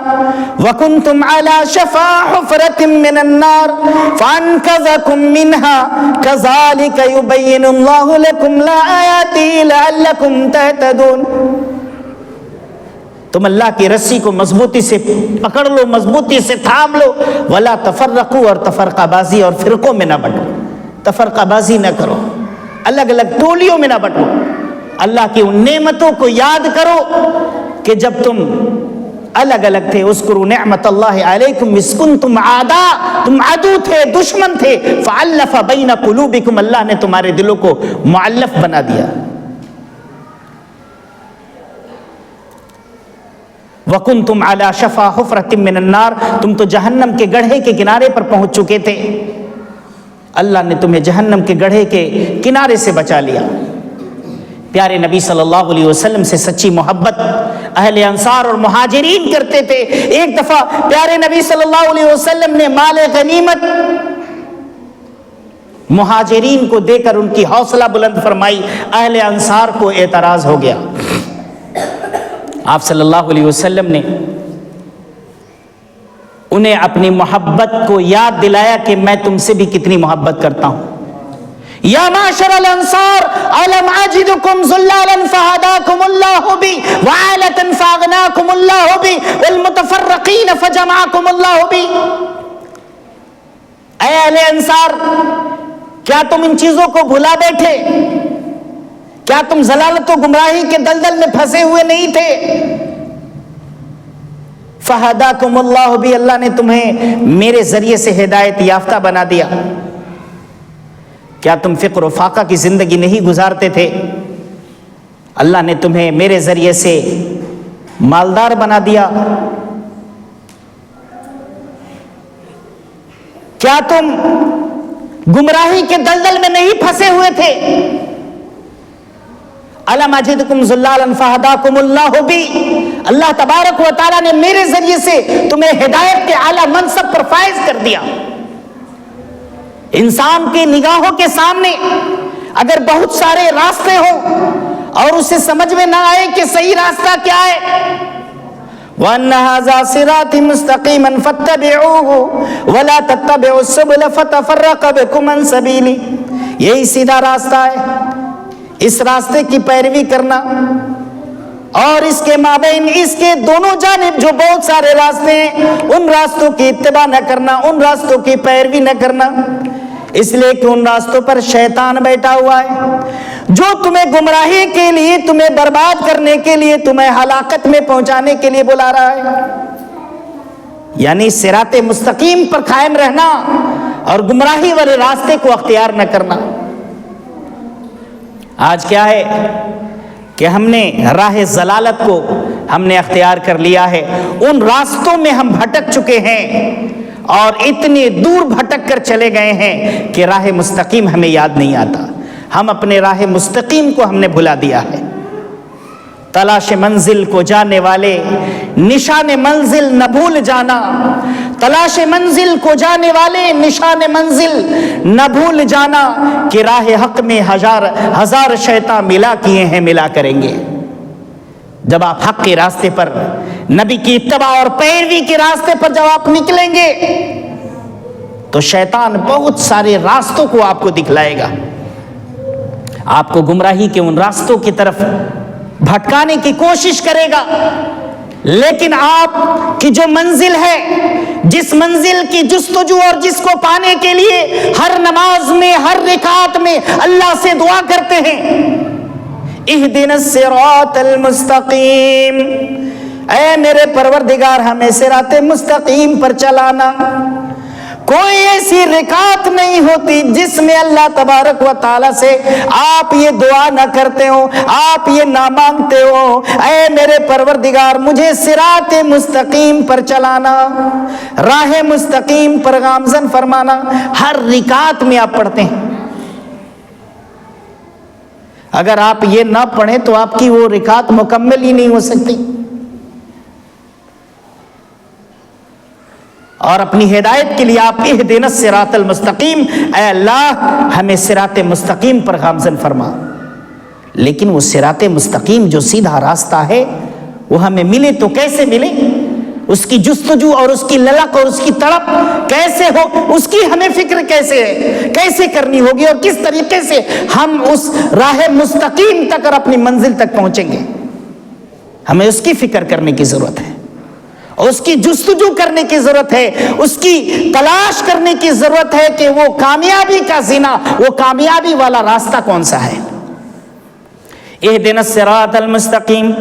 وکنتم علی شفا حفرۃ من النار فانقذکم منها کذالک یبین اللہ لکم الآیات لعلکم تہتدون۔ تم اللہ کی رسی کو مضبوطی سے پکڑ لو، مضبوطی سے تھام لو، ولا تفرقوا، اور تفرقہ بازی اور فرقوں میں نہ بٹو، تفرقہ بازی نہ کرو، الگ الگ ٹولیوں میں نہ بٹو۔ اللہ کی ان نعمتوں کو یاد کرو کہ جب تم الگ الگ تھے۔ اذکروا نعمت اللہ علیکم اذ کنتم اعداء، تم عدو تھے، دشمن تھے، فألف بین قلوبکم، اللہ نے تمہارے دلوں کو مؤلف بنا دیا۔ وَكُنْتُمْ عَلَى شَفَا حُفْرَةٍ مِّنَ النَّارِ، تم تو جہنم کے گڑھے کے کنارے پر پہنچ چکے تھے، اللہ نے تمہیں جہنم کے گڑھے کے کنارے سے بچا لیا۔ پیارے نبی صلی اللہ علیہ وسلم سے سچی محبت اہل انصار اور مہاجرین کرتے تھے۔ ایک دفعہ پیارے نبی صلی اللہ علیہ وسلم نے مال غنیمت مہاجرین کو دے کر ان کی حوصلہ بلند فرمائی، اہل انصار کو اعتراض ہو گیا۔ آپ صلی اللہ علیہ وسلم نے انہیں اپنی محبت کو یاد دلایا کہ میں تم سے بھی کتنی محبت کرتا ہوں۔ یا معاشر الانصار الم اجدکم ذلالا فہداکم اللہ بی وعالۃ فاغناکم اللہ بی والمتفرقین فجمعکم اللہ بی۔ اے اہل انصار، کیا تم ان چیزوں کو بھلا بیٹھے؟ کیا تم ضلالت و گمراہی کے دلدل میں پھنسے ہوئے نہیں تھے؟ فہداکم اللہ بھی، اللہ نے تمہیں میرے ذریعے سے ہدایت یافتہ بنا دیا۔ کیا تم فقر و فاقہ کی زندگی نہیں گزارتے تھے؟ اللہ نے تمہیں میرے ذریعے سے مالدار بنا دیا۔ کیا تم گمراہی کے دلدل میں نہیں پھنسے ہوئے تھے؟ الم اجدکم ذلالا فہداکم اللہ بی، اللہ تبارک و تعالیٰ نے میرے ذریعے سے تمہیں ہدایت کے اعلیٰ منصب پر فائز کر دیا۔ انسان کی نگاہوں کے سامنے اگر بہت سارے راستے ہوں اور اسے سمجھ میں نہ آئے کہ صحیح راستہ کیا ہے، وَأَنَّ هَذَا صِرَاطِي مُسْتَقِيمًا فَاتَّبِعُوهُ وَلَا تَتَّبِعُوا السُّبُلَ فَتَفَرَّقَ بِكُمْ عَنْ سَبِيلِهِ، یہی سیدھا راستہ ہے، اس راستے کی پیروی کرنا، اور اس کے مابین اس کے دونوں جانب جو بہت سارے راستے ہیں ان راستوں کی اتباع نہ کرنا، ان راستوں کی پیروی نہ کرنا، اس لیے کہ ان راستوں پر شیطان بیٹھا ہوا ہے جو تمہیں گمراہی کے لیے، تمہیں برباد کرنے کے لیے، تمہیں ہلاکت میں پہنچانے کے لیے بلا رہا ہے۔ یعنی صراط مستقیم پر قائم رہنا اور گمراہی والے راستے کو اختیار نہ کرنا۔ آج کیا ہے کہ ہم نے راہ ضلالت کو ہم نے اختیار کر لیا ہے، ان راستوں میں ہم بھٹک چکے ہیں اور اتنے دور بھٹک کر چلے گئے ہیں کہ راہ مستقیم ہمیں یاد نہیں آتا، ہم اپنے راہ مستقیم کو ہم نے بھلا دیا ہے۔ تلاش منزل کو جانے والے نشان منزل نہ بھول جانا، تلاش منزل کو جانے والے نشان منزل نہ بھول جانا کہ راہ حق میں ہزار شیطان ملا کیے ہیں ملا کریں گے۔ جب آپ حق کے راستے پر، نبی کی اتباع اور پیروی کے راستے پر جب آپ نکلیں گے تو شیطان بہت سارے راستوں کو آپ کو دکھلائے گا، آپ کو گمراہی کے ان راستوں کی طرف بھٹکانے کی کوشش کرے گا، لیکن آپ کی جو منزل ہے، جس منزل کی جستجو اور جس کو پانے کے لیے ہر نماز میں ہر رکعت میں اللہ سے دعا کرتے ہیں، اہدنا الصراط المستقیم، اے میرے پروردگار ہمیں صراط مستقیم پر چلانا۔ کوئی ایسی رکعت نہیں ہوتی جس میں اللہ تبارک و تعالی سے آپ یہ دعا نہ کرتے ہو، آپ یہ نہ مانگتے ہو، اے میرے پروردگار مجھے صراط مستقیم پر چلانا، راہ مستقیم پر گامزن فرمانا۔ ہر رکعت میں آپ پڑھتے ہیں۔ اگر آپ یہ نہ پڑھیں تو آپ کی وہ رکعت مکمل ہی نہیں ہو سکتی، اور اپنی ہدایت کے لیے آپ اہدنا الصراط المستقیم، اے اللہ ہمیں صراط مستقیم پر گامزن فرما۔ لیکن وہ صراط مستقیم جو سیدھا راستہ ہے وہ ہمیں ملے تو کیسے ملے؟ اس کی جستجو اور اس کی للک اور اس کی تڑپ کیسے ہو، اس کی ہمیں فکر کیسے ہے، کیسے کرنی ہوگی، اور کس طریقے سے ہم اس راہ مستقیم تک اور اپنی منزل تک پہنچیں گے؟ ہمیں اس کی فکر کرنے کی ضرورت ہے، اس کی جستجو کرنے کی ضرورت ہے، اس کی تلاش کرنے کی ضرورت ہے کہ وہ کامیابی کا زینہ، وہ کامیابی والا راستہ کون سا ہے۔ اہدنا الصراط المستقیم،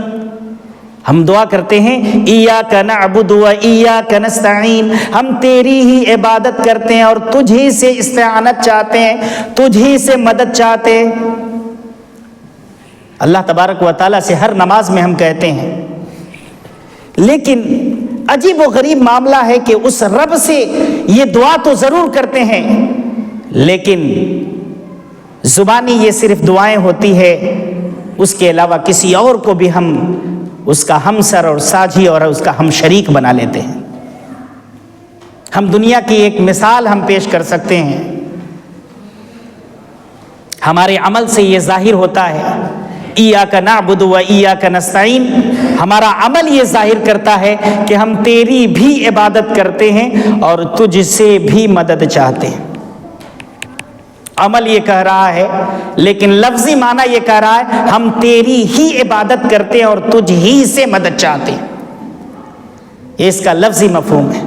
ہم دعا کرتے ہیں ایاک نعبد و ایاک نستعین، ہم تیری ہی عبادت کرتے ہیں اور تجھ ہی سے استعانت چاہتے ہیں، تجھ ہی سے مدد چاہتے ہیں۔ اللہ تبارک و تعالیٰ سے ہر نماز میں ہم کہتے ہیں، لیکن عجیب و غریب معاملہ ہے کہ اس رب سے یہ دعا تو ضرور کرتے ہیں، لیکن زبانی یہ صرف دعائیں ہوتی ہے، اس کے علاوہ کسی اور کو بھی ہم اس کا ہمسر اور ساجھی اور اس کا ہم شریک بنا لیتے ہیں۔ ہم دنیا کی ایک مثال ہم پیش کر سکتے ہیں، ہمارے عمل سے یہ ظاہر ہوتا ہے، ایاک نعبد و ایاک نستعین، ہمارا عمل یہ ظاہر کرتا ہے کہ ہم تیری بھی عبادت کرتے ہیں اور تجھ سے بھی مدد چاہتے ہیں۔ عمل یہ کہہ رہا ہے، لیکن لفظی معنی یہ کہہ رہا ہے ہم تیری ہی عبادت کرتے ہیں اور تجھ ہی سے مدد چاہتے ہیں۔ یہ اس کا لفظی مفہوم ہے،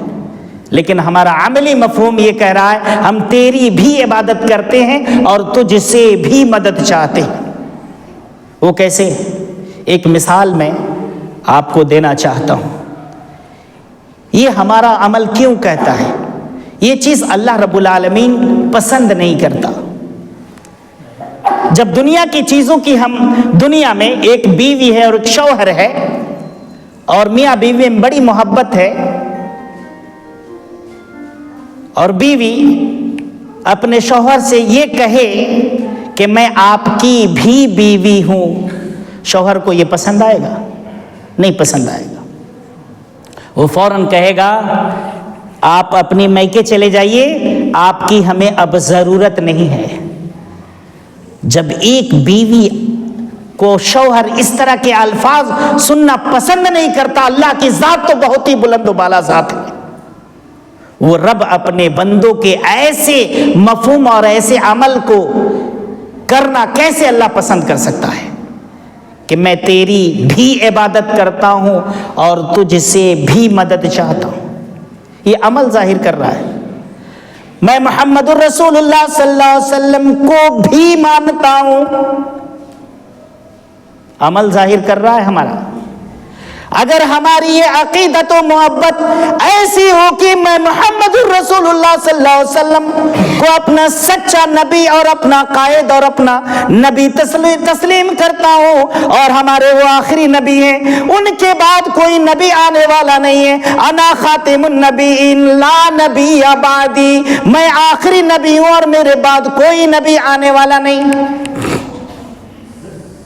لیکن ہمارا عملی مفہوم یہ کہہ رہا ہے ہم تیری بھی عبادت کرتے ہیں اور تجھ سے بھی مدد چاہتے ہیں۔ وہ کیسے؟ ایک مثال میں آپ کو دینا چاہتا ہوں۔ یہ ہمارا عمل کیوں کہتا ہے؟ یہ چیز اللہ رب العالمین پسند نہیں کرتا۔ جب دنیا کی چیزوں کی ہم دنیا میں ایک بیوی ہے اور ایک شوہر ہے اور میاں بیوی میں بڑی محبت ہے، اور بیوی اپنے شوہر سے یہ کہے کہ میں آپ کی بھی بیوی ہوں، شوہر کو یہ پسند آئے گا؟ نہیں پسند آئے گا۔ وہ فوراً کہے گا آپ اپنی میکے چلے جائیے، آپ کی ہمیں اب ضرورت نہیں ہے۔ جب ایک بیوی کو شوہر اس طرح کے الفاظ سننا پسند نہیں کرتا، اللہ کی ذات تو بہت ہی بلند و بالا ذات ہے، وہ رب اپنے بندوں کے ایسے مفہوم اور ایسے عمل کو کرنا کیسے اللہ پسند کر سکتا ہے کہ میں تیری بھی عبادت کرتا ہوں اور تجھ سے بھی مدد چاہتا ہوں۔ یہ عمل ظاہر کر رہا ہے میں محمد الرسول اللہ صلی اللہ علیہ وسلم کو بھی مانتا ہوں، عمل ظاہر کر رہا ہے ہمارا۔ اگر ہماری یہ عقیدت و محبت ایسی ہو کہ میں محمد الرسول اللہ صلی اللہ علیہ وسلم کو اپنا سچا نبی اور اپنا قائد اور اپنا نبی تسلیم کرتا ہوں، اور ہمارے وہ آخری نبی ہیں، ان کے بعد کوئی نبی آنے والا نہیں ہے، انا خاتم النبیین لا نبی بعدی، میں آخری نبی ہوں اور میرے بعد کوئی نبی آنے والا نہیں۔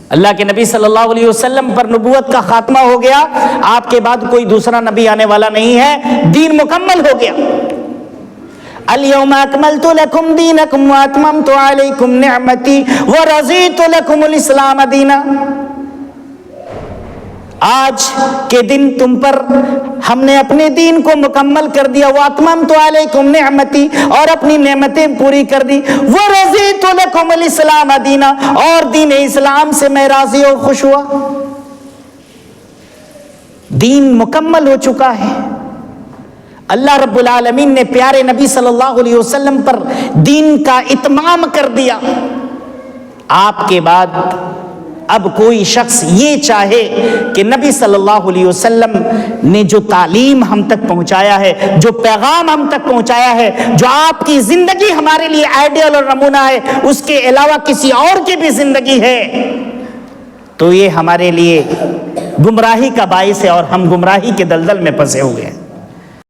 اللہ کے نبی صلی اللہ علیہ وسلم پر نبوت کا خاتمہ ہو گیا، آپ کے بعد کوئی دوسرا نبی آنے والا نہیں ہے، دین مکمل ہو گیا۔ الیوم اکملت لکم دینکم واتممت علیکم نعمتی ورضیت لکم الاسلام دینا۔ آج کے دن تم پر ہم نے اپنے دین کو مکمل کر دیا، واتممت علیکم نعمتی، اور اپنی نعمتیں پوری کر دی، ورضیت لکم الاسلام دینا، اور دین اسلام سے میں راضی اور خوش ہوا۔ دین مکمل ہو چکا ہے۔ اللہ رب العالمین نے پیارے نبی صلی اللہ علیہ وسلم پر دین کا اتمام کر دیا۔ آپ کے بعد اب کوئی شخص یہ چاہے کہ نبی صلی اللہ علیہ وسلم نے جو تعلیم ہم تک پہنچایا ہے، جو پیغام ہم تک پہنچایا ہے، جو آپ کی زندگی ہمارے لیے آئیڈیل اور نمونہ ہے، اس کے علاوہ کسی اور کی بھی زندگی ہے تو یہ ہمارے لیے گمراہی کا باعث ہے، اور ہم گمراہی کے دلدل میں پھنسے ہوئے ہیں۔